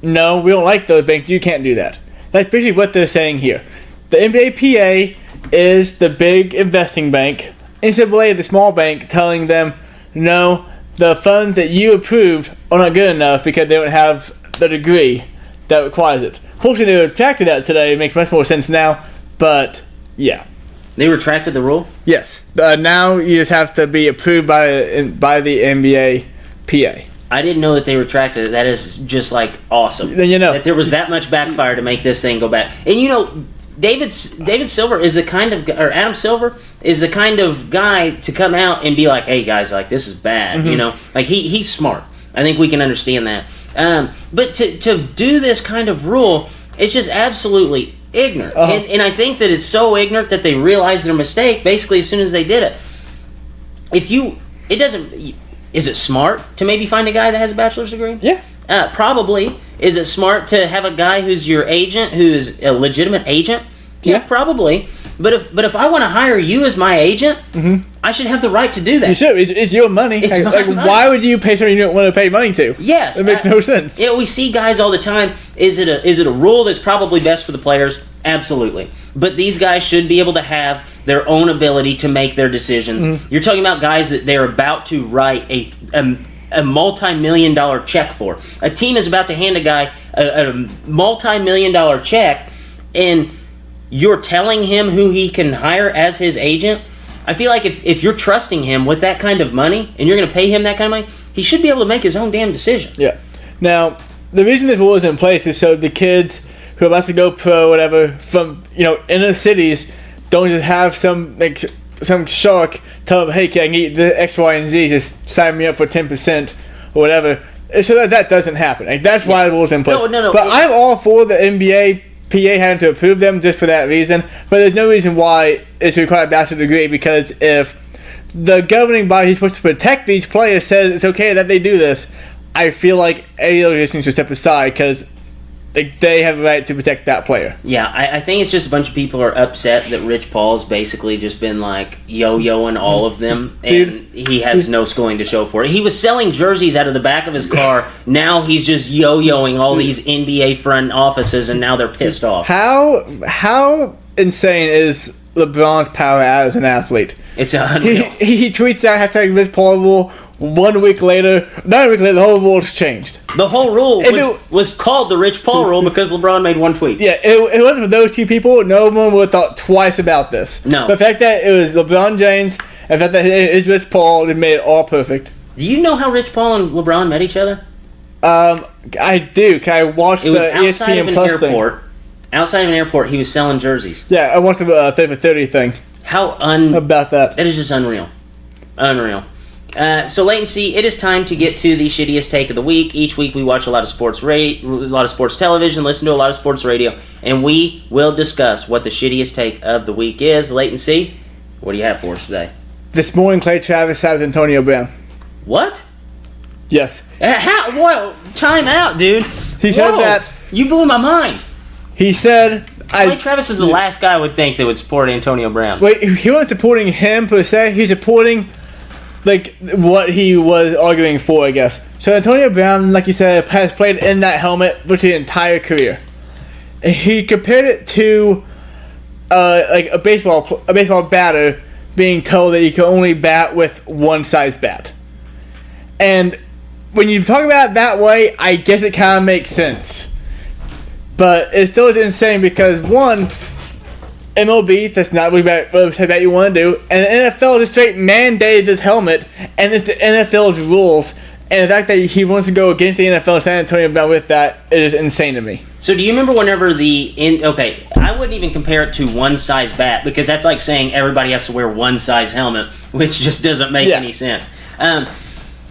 no, we don't like those banks, you can't do that. That's basically what they're saying here. The NBA PA is the big investing bank. NCAA, the small bank, telling them, no, the funds that you approved are not good enough because they don't have the degree that requires it. Fortunately, they retracted that today. It makes much more sense now, but yeah. They retracted the rule? Yes. Now you just have to be approved by the NBA PA. I didn't know that they retracted it. That is just like awesome. Then you know that there was that much backfire to make this thing go back. And you know, David Silver is the kind of, or Adam Silver is the kind of guy to come out and be like, "Hey guys, like this is bad." Mm-hmm. You know, like he's smart. I think we can understand that. But to do this kind of rule, it's just absolutely ignorant. Uh-huh. And I think that it's so ignorant that they realized their mistake basically as soon as they did it. Is it smart to maybe find a guy that has a bachelor's degree? Yeah. Probably. Is it smart to have a guy who's your agent, who is a legitimate agent? Yeah, probably. But if I want to hire you as my agent, mm-hmm. I should have the right to do that. You should. It's your money. It's my money. Why would you pay somebody you don't want to pay money to? Yes. It makes no sense. Yeah, we see guys all the time. Is it a rule that's probably best for the players? Absolutely. But these guys should be able to have their own ability to make their decisions. Mm-hmm. You're talking about guys that they're about to write a multi-million-dollar check for. A team is about to hand a guy a multi-million-dollar check, and you're telling him who he can hire as his agent. I feel like if you're trusting him with that kind of money, and you're going to pay him that kind of money, he should be able to make his own damn decision. Yeah. Now, the reason this rule is in place is so the kids who are about to go pro, whatever, from inner cities, don't just have some shark tell them, hey, can I get the X, Y, and Z? Just sign me up for 10% or whatever. So that doesn't happen. Like, that's why the rule's in place. No. But I'm all for the NBA PA having to approve them just for that reason. But there's no reason why it should require a bachelor's degree, because if the governing body who's supposed to protect these players says it's okay that they do this, I feel like any other reason should step aside, because like, they have a right to protect that player. Yeah, I think it's just a bunch of people are upset that Rich Paul's basically just been like yo-yoing all of them, and he has no schooling to show for it. He was selling jerseys out of the back of his car. Now he's just yo-yoing all these NBA front offices, and now they're pissed off. How insane is LeBron's power as an athlete? It's unreal. He tweets out #Rich Paul rule. 1 week later, not a week later, the whole rule's changed. The whole rule was called the Rich Paul rule because LeBron made one tweet. Yeah, it wasn't for those two people. No one would have thought twice about this. No. But the fact that it was LeBron James and the fact that it's Rich Paul, it made it all perfect. Do you know how Rich Paul and LeBron met each other? I do. Can I watch the ESPN Plus thing? Outside of an airport, he was selling jerseys. Yeah, I watched the 30 for 30 thing. About that. That is just unreal. Unreal. So latency, it is time to get to the shittiest take of the week. Each week we watch a lot of sports television, listen to a lot of sports radio, and we will discuss what the shittiest take of the week is. Latency, what do you have for us today? This morning, Clay Travis sat with Antonio Brown. What? Yes. How? What? Time out, dude. He said that. You blew my mind. He said... Clay Travis is the last guy I would think that would support Antonio Brown. Wait, he wasn't supporting him per se. He's supporting... like, what he was arguing for, I guess. So Antonio Brown, like you said, has played in that helmet for his entire career. He compared it to, like a baseball batter being told that you can only bat with one size bat. And when you talk about it that way, I guess it kind of makes sense. But it still is insane because, one, MLB, that's not what that you want to do. And the NFL just straight mandated this helmet, and it's the NFL's rules. And the fact that he wants to go against the NFL and San Antonio Brown with that is insane to me. So do you remember whenever okay, I wouldn't even compare it to one size bat, because that's like saying everybody has to wear one size helmet, which just doesn't make any sense.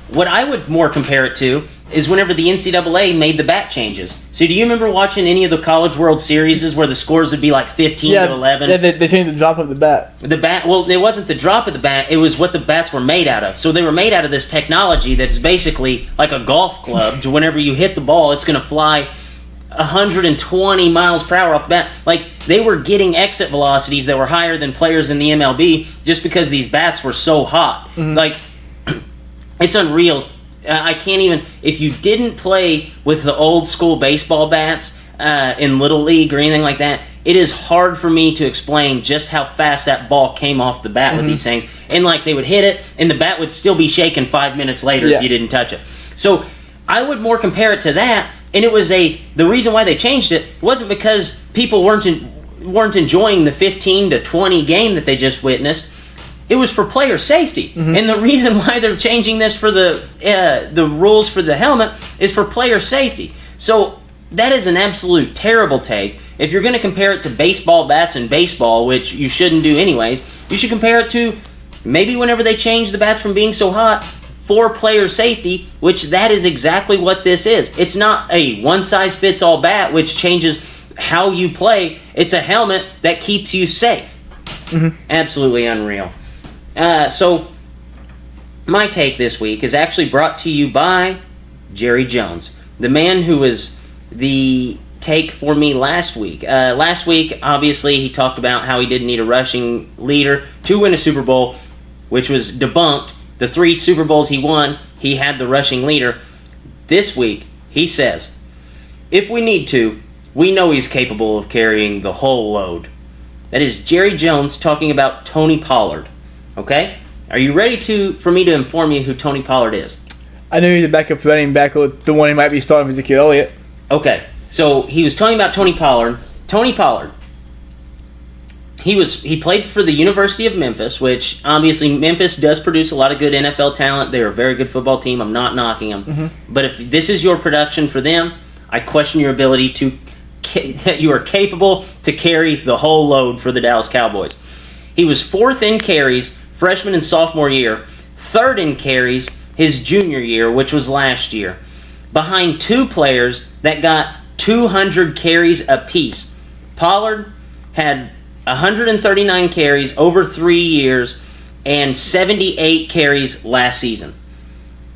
What I would more compare it to is whenever the NCAA made the bat changes. So do you remember watching any of the College World Series where the scores would be like 15 to 11? Yeah, they changed the drop of the bat. Well, it wasn't the drop of the bat, it was what the bats were made out of. So they were made out of this technology that is basically like a golf club, to whenever you hit the ball, it's going to fly 120 miles per hour off the bat. Like, they were getting exit velocities that were higher than players in the MLB just because these bats were so hot. Mm-hmm. Like, it's unreal. I can't even... If you didn't play with the old school baseball bats in Little League or anything like that, it is hard for me to explain just how fast that ball came off the bat with these things. And, like, they would hit it, and the bat would still be shaking 5 minutes later if you didn't touch it. So, I would more compare it to that, and it was the reason why they changed it wasn't because people weren't enjoying the 15 to 20 game that they just witnessed. It was for player safety. Mm-hmm. And the reason why they're changing this for the rules for the helmet is for player safety. So that is an absolute terrible take. If you're going to compare it to baseball bats and baseball, which you shouldn't do anyways, you should compare it to maybe whenever they change the bats from being so hot for player safety, which that is exactly what this is. It's not a one-size-fits-all bat which changes how you play. It's a helmet that keeps you safe. Mm-hmm. Absolutely unreal. So, my take this week is actually brought to you by Jerry Jones, the man who was the take for me last week. Last week, obviously, he talked about how he didn't need a rushing leader to win a Super Bowl, which was debunked. The 3 Super Bowls he won, he had the rushing leader. This week, he says, if we need to, we know he's capable of carrying the whole load. That is Jerry Jones talking about Tony Pollard. Okay? Are you ready for me to inform you who Tony Pollard is? I know he's a backup running back, the one he might be starting with Ezekiel Elliott. Okay, so he was talking about Tony Pollard. Tony Pollard, he played for the University of Memphis, which obviously Memphis does produce a lot of good NFL talent. They're a very good football team. I'm not knocking them. Mm-hmm. But if this is your production for them, I question your ability that you are capable to carry the whole load for the Dallas Cowboys. He was 4th in carries freshman and sophomore year, 3rd in carries his junior year, which was last year, behind 2 players that got 200 carries apiece. Pollard had 139 carries over 3 years and 78 carries last season.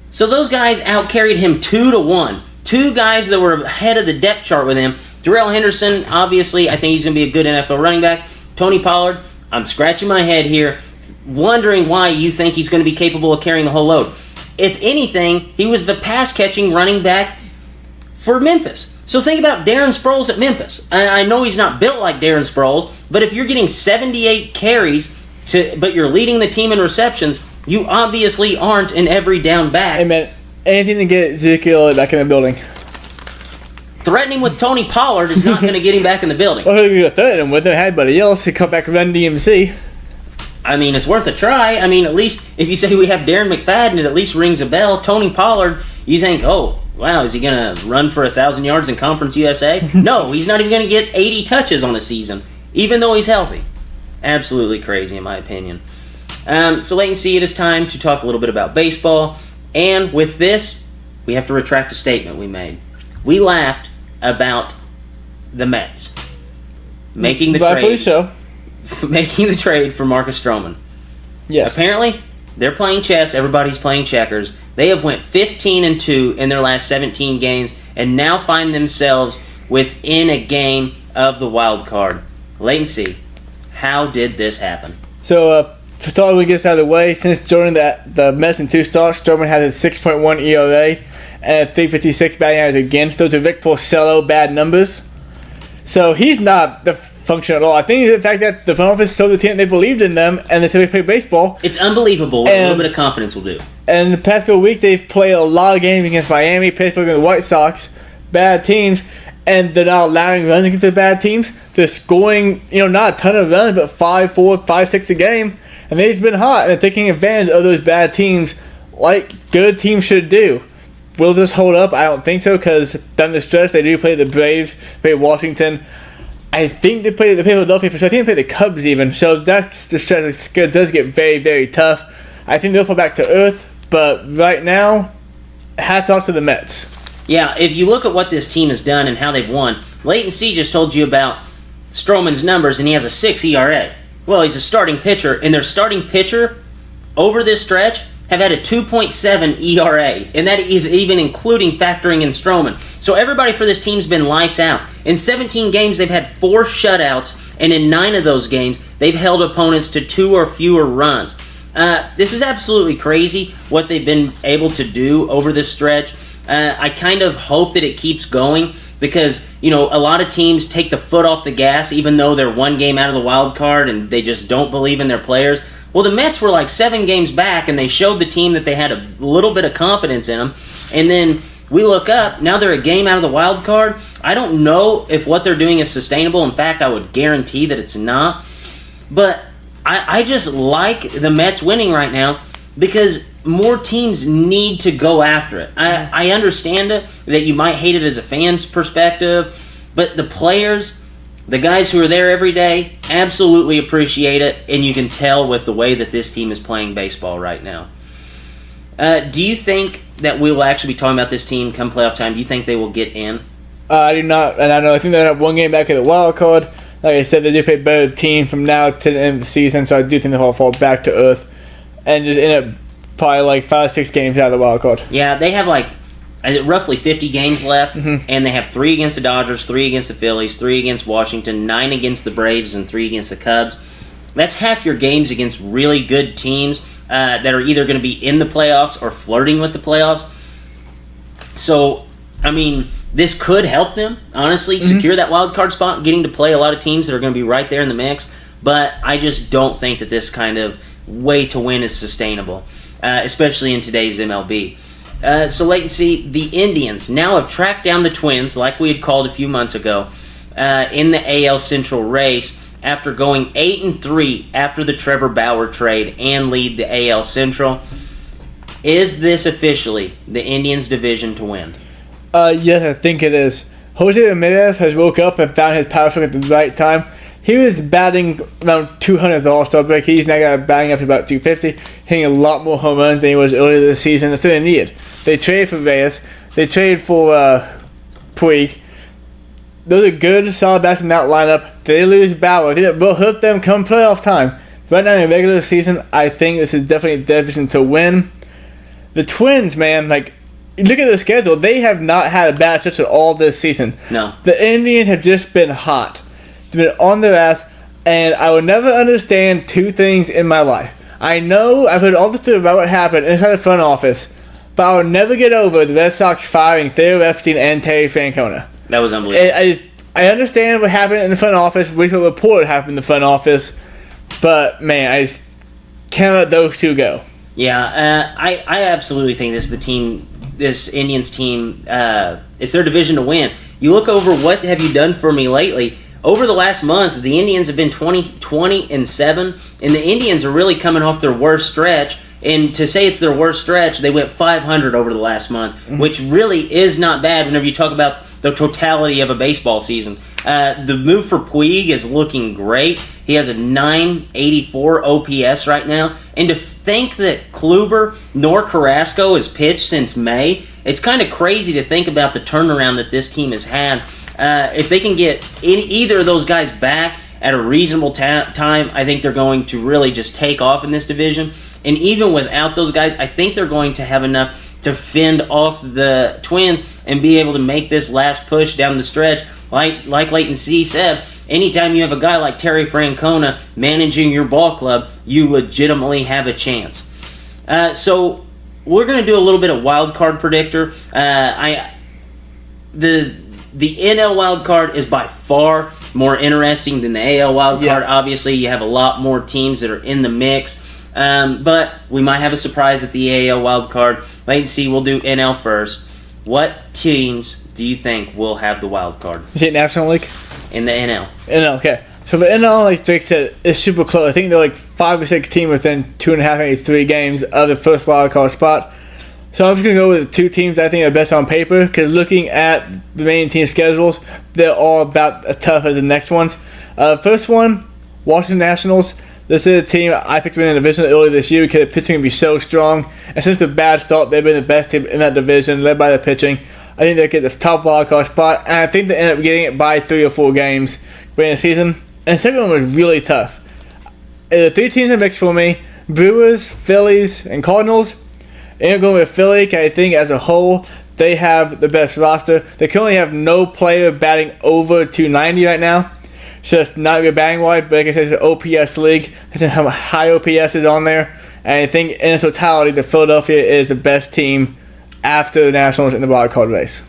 So those guys out-carried him 2-to-1. two guys that were ahead of the depth chart with him. Darrell Henderson, obviously, I think he's going to be a good NFL running back. Tony Pollard, I'm scratching my head here, wondering why you think he's going to be capable of carrying the whole load. If anything, he was the pass-catching running back for Memphis. So think about Darren Sproles at Memphis. I know he's not built like Darren Sproles, but if you're getting 78 carries, but you're leading the team in receptions, you obviously aren't an every down back. Hey, man, anything to get Ezekiel back in the building. Threatening with Tony Pollard is not going to get him back in the building. Well, who you threaten him with? They had anybody else to come back and run DMC. I mean, it's worth a try. I mean, at least if you say we have Darren McFadden, it at least rings a bell. Tony Pollard, you think, oh, wow, is he going to run for 1,000 yards in Conference USA? No, he's not even going to get 80 touches on a season, even though he's healthy. Absolutely crazy, in my opinion. So, wait and see. It is time to talk a little bit about baseball. And with this, we have to retract a statement we made. We laughed about the Mets making the Rightfully trade. so. Making the trade for Marcus Stroman. Yes. Apparently, they're playing chess. Everybody's playing checkers. They have went 15-2 in their last 17 games, and now find themselves within a game of the wild card. Wait and see. How did this happen? So, to start, we get this out of the way. Since joining the Mets in 2 starts, Stroman has a 6.1 ERA and a 3.56 batting average against. Those are Vic Porcello bad numbers. So, he's not the function at all. I think the fact that the front office told the team they believed in them and they said they play baseball. It's unbelievable what a little bit of confidence will do. And the past couple weeks, they've played a lot of games against Miami, Pittsburgh, and the White Sox, bad teams, and they're not allowing runs against the bad teams. They're scoring, not a ton of runs, but 5-4, 5-6 a game, and they've been hot, and they're taking advantage of those bad teams like good teams should do. Will this hold up? I don't think so, because down the stretch, they do play the Braves, play Washington. I think they play Philadelphia for sure. I think they play the Cubs even. So that's the stretch. It does get very, very tough. I think they'll fall back to earth. But right now, hats off to the Mets. Yeah, if you look at what this team has done and how they've won, Leighton C. just told you about Stroman's numbers, and he has a 6 ERA. Well, he's a starting pitcher, and their starting pitcher over this stretch have had a 2.7 ERA, and that is even including factoring in Stroman. So everybody for this team's been lights out. In 17 games, they've had 4 shutouts, and in 9 of those games, they've held opponents to 2 or fewer runs. This is absolutely crazy what they've been able to do over this stretch. I kind of hope that it keeps going because, a lot of teams take the foot off the gas even though they're 1 game out of the wild card and they just don't believe in their players. Well, the Mets were like 7 games back, and they showed the team that they had a little bit of confidence in them. And then we look up, now they're a game out of the wild card. I don't know if what they're doing is sustainable. In fact, I would guarantee that it's not. But I just like the Mets winning right now because more teams need to go after it. I understand it, that you might hate it as a fan's perspective, but the players, the guys who are there every day, absolutely appreciate it, and you can tell with the way that this team is playing baseball right now. Do you think that we will actually be talking about this team come playoff time? Do you think they will get in? I do not, and I think they're 1 game back at the wild card. Like I said, they do play a better team from now to the end of the season, so I do think they'll fall back to earth and just end up probably like 5-6 games out of the wild card. Yeah, they have roughly 50 games left, and they have 3 against the Dodgers, 3 against the Phillies, 3 against Washington, 9 against the Braves, and 3 against the Cubs. That's half your games against really good teams that are either going to be in the playoffs or flirting with the playoffs. So, I mean, this could help them, honestly, secure that wild card spot, getting to play a lot of teams that are going to be right there in the mix. But I just don't think that this kind of way to win is sustainable, especially in today's MLB. So Leighton C, the Indians now have tracked down the Twins, like we had called a few months ago, in the AL Central race after going 8-3 after the Trevor Bauer trade and lead the AL Central. Is this officially the Indians' division to win? Yes, I think it is. Jose Ramirez has woke up and found his power stroke at the right time. He was batting around 200 at the All-Star break. He's now got batting up to about 250, hitting a lot more home runs than he was earlier this season. That's what they needed. They traded for Reyes. They traded for Puig. Those are good, solid bats in that lineup. They lose Bauer. I think it will hurt them come playoff time. Right now in the regular season, I think this is definitely a division to win. The Twins, man, look at the schedule. They have not had a bad stretch at all this season. No. The Indians have just been hot. They've been on their ass, and I will never understand two things in my life. I know I've heard all the stuff about what happened inside the front office, but I will never get over the Red Sox firing Theo Epstein and Terry Francona. That was unbelievable. I understand what happened in the front office. We could report what happened in the front office, but man, I just can't let those two go. Yeah, I absolutely think this Indians team, it's their division to win. You look over what have you done for me lately. Over the last month, the Indians have been 20-7, and the Indians are really coming off their worst stretch. And to say it's their worst stretch, they went 500 over the last month, which really is not bad whenever you talk about the totality of a baseball season. The move for Puig is looking great. He has a 984 OPS right now. And to think that Kluber nor Carrasco has pitched since May, it's kind of crazy to think about the turnaround that this team has had. If they can get either of those guys back at a reasonable time, I think they're going to really just take off in this division. And even without those guys, I think they're going to have enough to fend off the Twins and be able to make this last push down the stretch. Like Leighton C. said, anytime you have a guy like Terry Francona managing your ball club, you legitimately have a chance. So we're going to do a little bit of wild card predictor. The NL wild card is by far more interesting than the AL wild card. Yeah. Obviously, you have a lot more teams that are in the mix. But we might have a surprise at the AL wild card. Wait and see. We'll do NL first. What teams do you think will have the wild card Is it National League? in the NL? NL, okay. So the NL, like Drake said, is super close. I think they're like 5 or 6 teams within 2.5, maybe 3 games of the first wild card spot. So I'm just going to go with the 2 teams I think are best on paper, because looking at the main team schedules, they're all about as tough as the next ones. First one, Washington Nationals. This is a team I picked to win the division earlier this year because the pitching would be so strong. And since the bad start, they've been the best team in that division, led by the pitching. I think they'll get the top wild card spot, and I think they end up getting it by 3 or 4 games during the season. And the second one was really tough. The 3 teams in the mix for me, Brewers, Phillies, and Cardinals. And I'm going with Philly, because I think as a whole, they have the best roster. They currently have no player batting over 290 right now. So it's not good batting wise, but like I said, it's an OPS league. There's some high OPS is on there. And I think in its totality, the Philadelphia is the best team after the Nationals in the wild card race.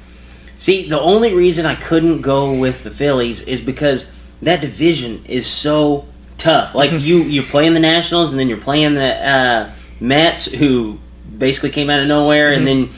See, the only reason I couldn't go with the Phillies is because that division is so tough. Like, you're playing the Nationals, and then you're playing the Mets, who basically came out of nowhere, and then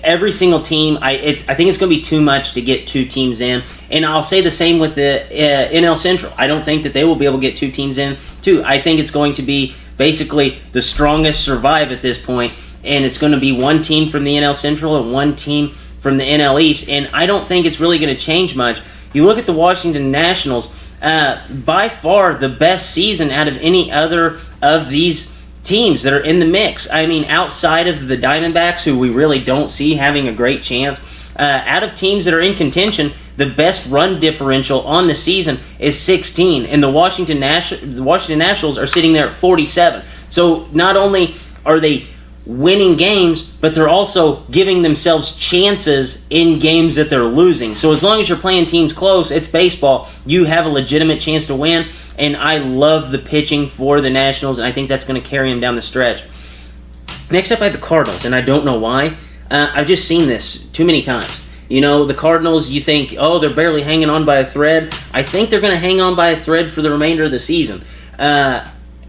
every single team. I think it's going to be too much to get 2 teams in, and I'll say the same with the NL Central. I don't think that they will be able to get 2 teams in too. I think it's going to be basically the strongest survive at this point, and it's going to be 1 team from the NL Central and 1 team from the NL East, and I don't think it's really going to change much. You look at the Washington Nationals, by far the best season out of any other of these teams that are in the mix. I mean, outside of the Diamondbacks, who we really don't see having a great chance, out of teams that are in contention, the best run differential on the season is 16, and the Washington Nationals are sitting there at 47. So not only are they winning games, but they're also giving themselves chances in games that they're losing. So as long as you're playing teams close, it's baseball, you have a legitimate chance to win, and I love the pitching for the Nationals, and I think that's going to carry them down the stretch. Next up, I have the Cardinals, and I don't know why. I've just seen this too many times. The Cardinals, you think, oh, they're barely hanging on by a thread. I think they're going to hang on by a thread for the remainder of the season.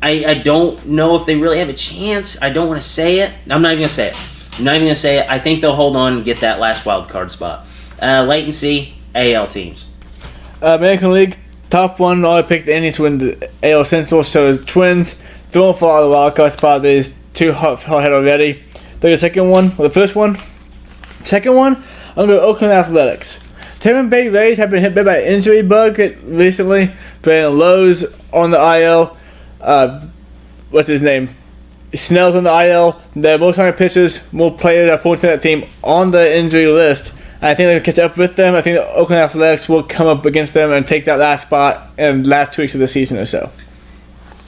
I don't know if they really have a chance. I don't want to say it. I'm not even going to say it. I think they'll hold on and get that last wild card spot. Leighton C, AL teams. American League, top one, I picked the Indians to win the AL Central, so the Twins don't fall out of the wild card spot. There's 2 hot head already. The second one, or the first one. Second one, I'm going to go Oakland Athletics. Tampa Bay Rays have been hit by an injury bug recently. Brandon Lowe's on the IL. What's his name? Snell's on the IL. The most high pitchers, more players that point to that team on the injury list. And I think they'll catch up with them. I think the Oakland Athletics will come up against them and take that last spot in the last 2 weeks of the season or so.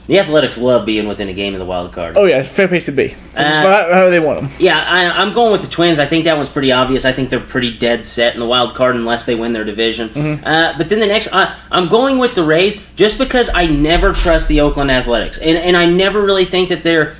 The Athletics love being within a game of the wild card. Oh, yeah, it's a fair place to be. How they want them. Yeah, I'm going with the Twins. I think that one's pretty obvious. I think they're pretty dead set in the wild card unless they win their division. Mm-hmm. But then the next, I'm going with the Rays just because I never trust the Oakland Athletics. And I never really think that they're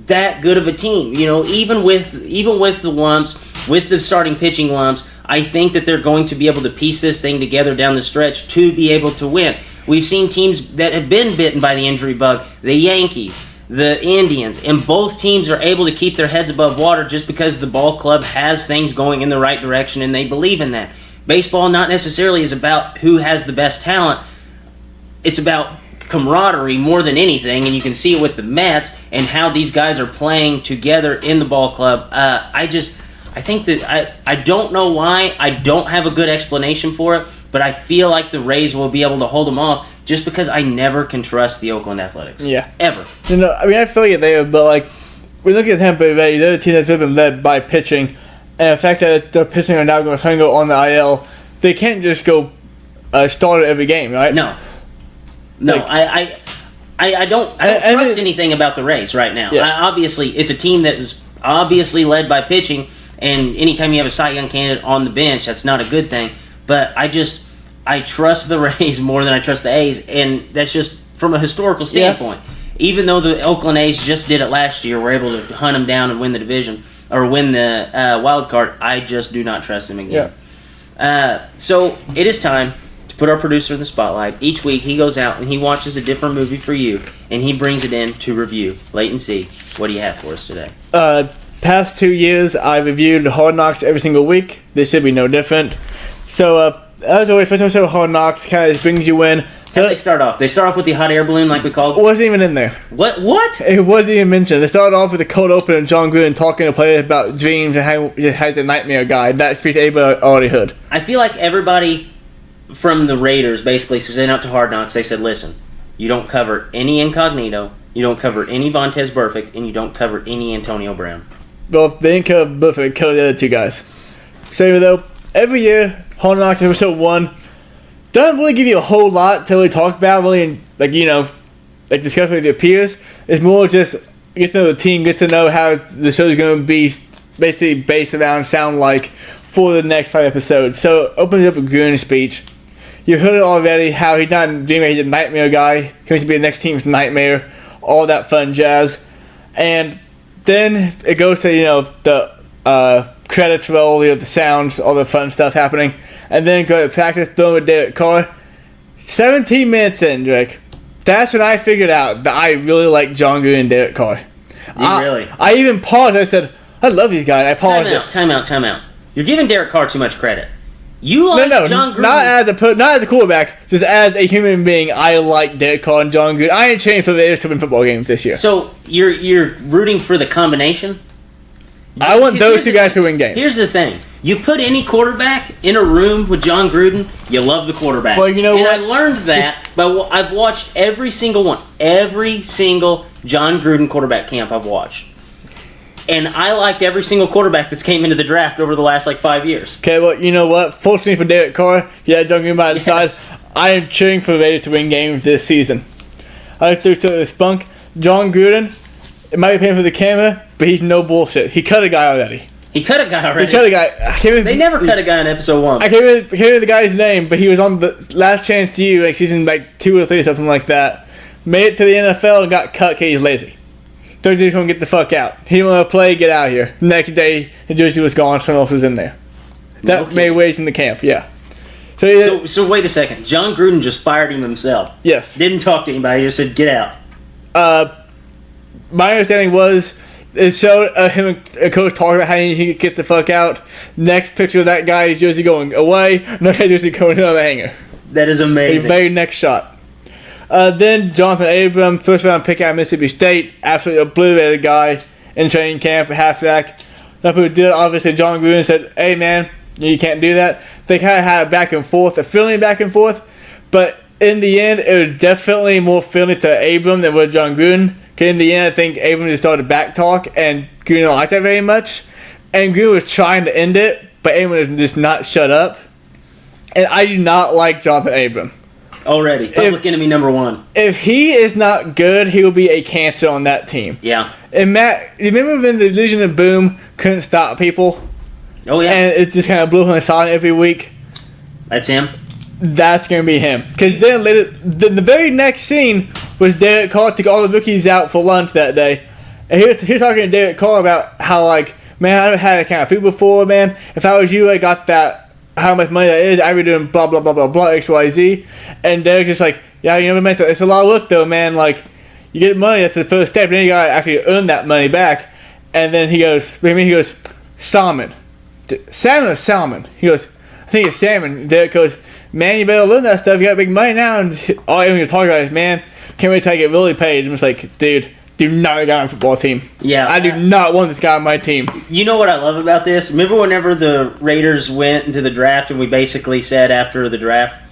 that good of a team. You know, even with the lumps, with the starting pitching lumps, I think that they're going to be able to piece this thing together down the stretch to be able to win. We've seen teams that have been bitten by the injury bug, the Yankees, the Indians, and both teams are able to keep their heads above water just because the ball club has things going in the right direction and they believe in that. Baseball not necessarily is about who has the best talent. It's about camaraderie more than anything, and you can see it with the Mets and how these guys are playing together in the ball club. I think that I don't know why. I don't have a good explanation for it, but I feel like the Rays will be able to hold them off just because I never can trust the Oakland Athletics. Yeah. Ever. You know, I mean, I feel like they are, but like, we look at Tampa Bay, they're a team that's been led by pitching, and the fact that their pitching are now going to go on the IL, they can't just go start every game, right? No, Like, I don't trust anything about the Rays right now. Yeah. Obviously, it's a team that is obviously led by pitching, and anytime you have a Cy Young candidate on the bench, that's not a good thing. But I trust the Rays more than I trust the A's, and that's just from a historical standpoint. Yeah. Even though the Oakland A's just did it last year, were able to hunt them down and win the division, or win the wild card, I just do not trust them again. Yeah. So it is time to put our producer in the spotlight. Each week he goes out and he watches a different movie for you, and he brings it in to review. Wait and see. What do you have for us today? Past 2 years, I reviewed Hard Knocks every single week. This should be no different. So, as always, first episode of Hard Knocks kind of brings you in. How do they start off? They start off with the hot air balloon, like we called it? It wasn't even in there. What? It wasn't even mentioned. They started off with a cold open and John Gruden talking to players about dreams and how he had the nightmare guide. That speech everybody already heard. I feel like everybody from the Raiders basically sent out to Hard Knocks. They said, listen, you don't cover any Incognito, you don't cover any Vontez Burfict, and you don't cover any Antonio Brown. Well, if they didn't cover Burfict, cover the other two guys. So, though, every year, Hard Knocks episode 1 doesn't really give you a whole lot to really talk about, really, discuss with your peers. It's more just get to know the team, get to know how the show is going to be basically based around sound like for the next 5 episodes. So, opening up a Gruden's speech. You heard it already, how he's not a dreamer, he's a nightmare guy. He wants to be the next team's nightmare, all that fun jazz. And then it goes to, the credits roll, the sounds, all the fun stuff happening. And then go to practice, throwing with Derek Carr. 17 minutes in, Drake. That's when I figured out that I really like John Gruden and Derek Carr. Really? I even paused. I said, I love these guys. I paused. Time out. You're giving Derek Carr too much credit. You like John Gruden. Not as the quarterback, just as a human being, I like Derek Carr and John Gruden. I ain't changed for the Raiders to win football games this year. So you're rooting for the combination? I want those two guys to win games. Here's the thing. You put any quarterback in a room with John Gruden, you love the quarterback. Well, you know what? I learned that, but I've watched every single one. Every single John Gruden quarterback camp I've watched. And I liked every single quarterback that's came into the draft over the last 5 years. Okay, well, you know what? Fortunately for Derek Carr, John Gruden by the side. I am cheering for the Raiders to win games this season. I like to spunk. John Gruden, it might be paying for the camera, but he's no bullshit. He cut a guy already. They never cut a guy in episode 1. I can't remember the guy's name, but he was on the Last Chance to You, season 2 or 3, something like that. Made it to the NFL and got cut because he's lazy. So he just want to get the fuck out. He didn't want to play, get out of here. Next day, the jersey was gone, someone else was in there. That made waves in the camp, yeah. So wait a second. John Gruden just fired him himself. Yes. Didn't talk to anybody, just said, get out. My understanding was it showed him and a coach talking about how he could get the fuck out. Next picture of that guy, his jersey going away. Another guy jersey going in on the hanger. That is amazing. The very next shot. Then Jonathan Abram, first round pick out of Mississippi State, absolutely obliterated guy in training camp at halfback. Nothing who did, obviously John Gruden said, hey man, you can't do that. They kind of had a back and forth, a friendly back and forth, but in the end, it was definitely more friendly to Abram than with John Gruden. Because in the end, I think Abram just started back talk, and Gruden didn't like that very much. And Gruden was trying to end it, but Abram was just not shut up. And I do not like Jonathan Abram. Already. Public enemy number one. If he is not good, he will be a cancer on that team. Yeah. And Matt, you remember when the Legion of Boom couldn't stop people? Oh, yeah. And it just kind of blew on the side every week? That's him? That's going to be him. Because then later, the very next scene was Derek Carr took all the rookies out for lunch that day. And he was talking to Derek Carr about how, like, man, I haven't had that kind of food before, man. If I was you, I got that, how much money that is, I'd be doing blah, blah, blah, blah, blah, XYZ. And Derek's just like, yeah, you know, man, it's a lot of work, though, man. Like, you get money, that's the first step, and then you got to actually earn that money back. And then he goes, salmon. Salmon or salmon? He goes, I think it's salmon. Derek goes, man, you better learn that stuff. You got big money now. And all you're talking about is, man, can't wait till I get really paid. And it's like, dude, do not get on a football team. Yeah. I do not want this guy on my team. You know what I love about this? Remember whenever the Raiders went into the draft and we basically said after the draft,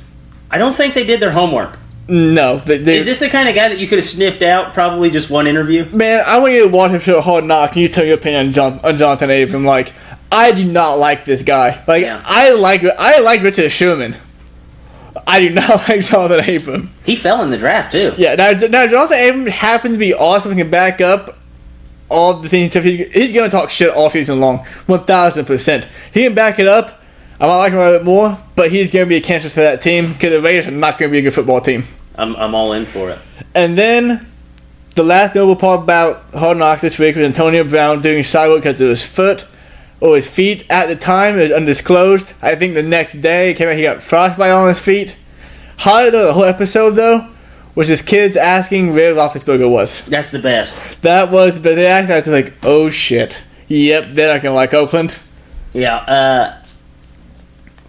I don't think they did their homework. No. Is this the kind of guy that you could have sniffed out probably just one interview? Man, I want you to watch him show Hard Knock and you tell your opinion on Jonathan Abram. Like, I do not like this guy. Like, yeah. I like Richard Sherman. I do not like Jonathan Abram. He fell in the draft, too. Yeah, now Jonathan Abram happens to be awesome and can back up all the things. He's going to talk shit all season long, 1,000%. He can back it up. I might like him a little bit more, but he's going to be a cancer for that team because the Raiders are not going to be a good football team. I'm all in for it. And then the last notable part about Hard Knocks this week was Antonio Brown doing side work because of his foot. Or his feet at the time. It was undisclosed. I think the next day it came out he got frostbite on his feet. Highlight of the whole episode, though, was his kids asking where Roethlisberger was. That's the best. That was, but they acted like, oh shit. Yep, they're not going to like Oakland. Yeah,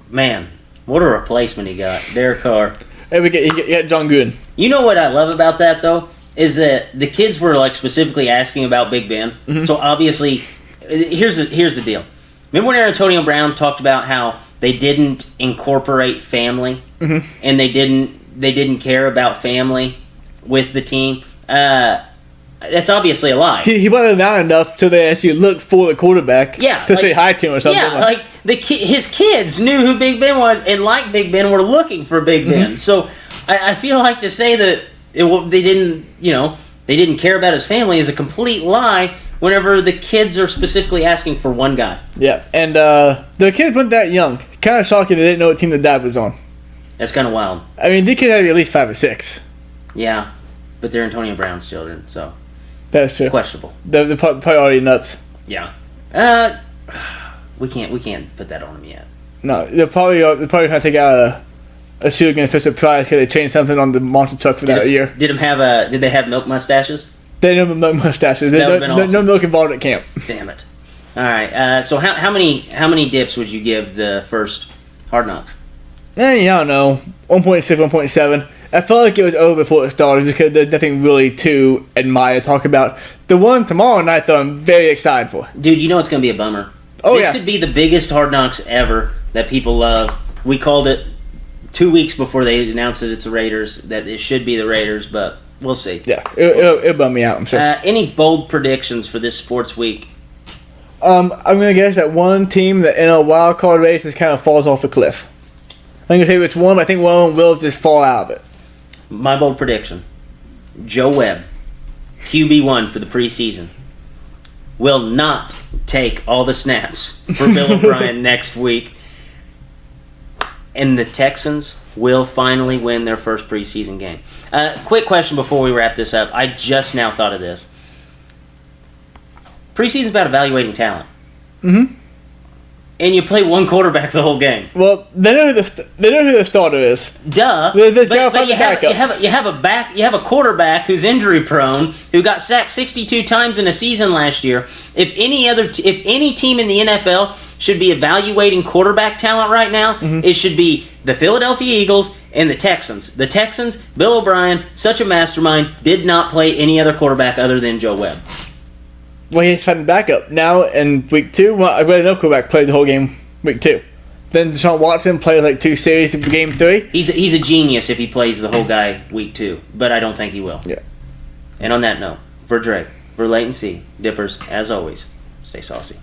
man, what a replacement he got. Derek Carr. And he got John Gruden. You know what I love about that, though? Is that the kids were, like, specifically asking about Big Ben. Mm-hmm. So, obviously... Here's the deal. Remember when Antonio Brown talked about how they didn't incorporate family, mm-hmm. and they didn't care about family with the team? That's obviously a lie. He brought it down enough to they actually look for the quarterback to say hi to him or something. Yeah, like his kids knew who Big Ben was and like Big Ben were looking for Big Ben. Mm-hmm. So I feel like to say that they didn't care about his family is a complete lie. Whenever the kids are specifically asking for one guy. Yeah, and the kids weren't that young. Kind of shocking they didn't know what team the dad was on. That's kind of wild. I mean, they could have at least 5 or 6. Yeah, but they're Antonio Brown's children, so... That's true. Questionable. They're probably already nuts. Yeah. We can't put that on them yet. No, they're probably trying to take out a shoe against Fisher Price because they changed something on the monster truck for that year. Did they have milk mustaches? They don't have milk mustaches. No milk involved at camp. Damn it! All right. So how many dips would you give the first Hard Knocks? I don't know. 1.6, 1.7. I felt like it was over before it started just because there's nothing really to admire, talk about. The one tomorrow night, though, I'm very excited for. Dude, you know it's going to be a bummer. This could be the biggest Hard Knocks ever that people love. We called it 2 weeks before they announced that it's the Raiders, that it should be the Raiders, but... We'll see. Yeah, it'll bum me out, I'm sure. Any bold predictions for this sports week? I'm going to guess that one team that in a wild card race just kind of falls off a cliff. I'm going to say which one, but I think one of them will just fall out of it. My bold prediction. Joe Webb, QB1 for the preseason, will not take all the snaps for Bill O'Brien next week. And the Texans will finally win their first preseason game. Quick question before we wrap this up. I just now thought of this. Preseason's about evaluating talent. Mm-hmm. And you play one quarterback the whole game. Well, they know who the starter is. Duh. But you have a quarterback who's injury prone, who got sacked 62 times in a season last year. If any team in the NFL should be evaluating quarterback talent right now, mm-hmm. it should be the Philadelphia Eagles and the Texans. The Texans, Bill O'Brien, such a mastermind, did not play any other quarterback other than Joe Webb. Well, he's finding backup now in week 2. Well, I really no quarterback played the whole game week 2. Then Deshaun Watson played like 2 series in game 3. He's a genius if he plays the whole guy week 2, but I don't think he will. Yeah. And on that note, for Drake, for Leighton C, Dippers, as always, stay saucy.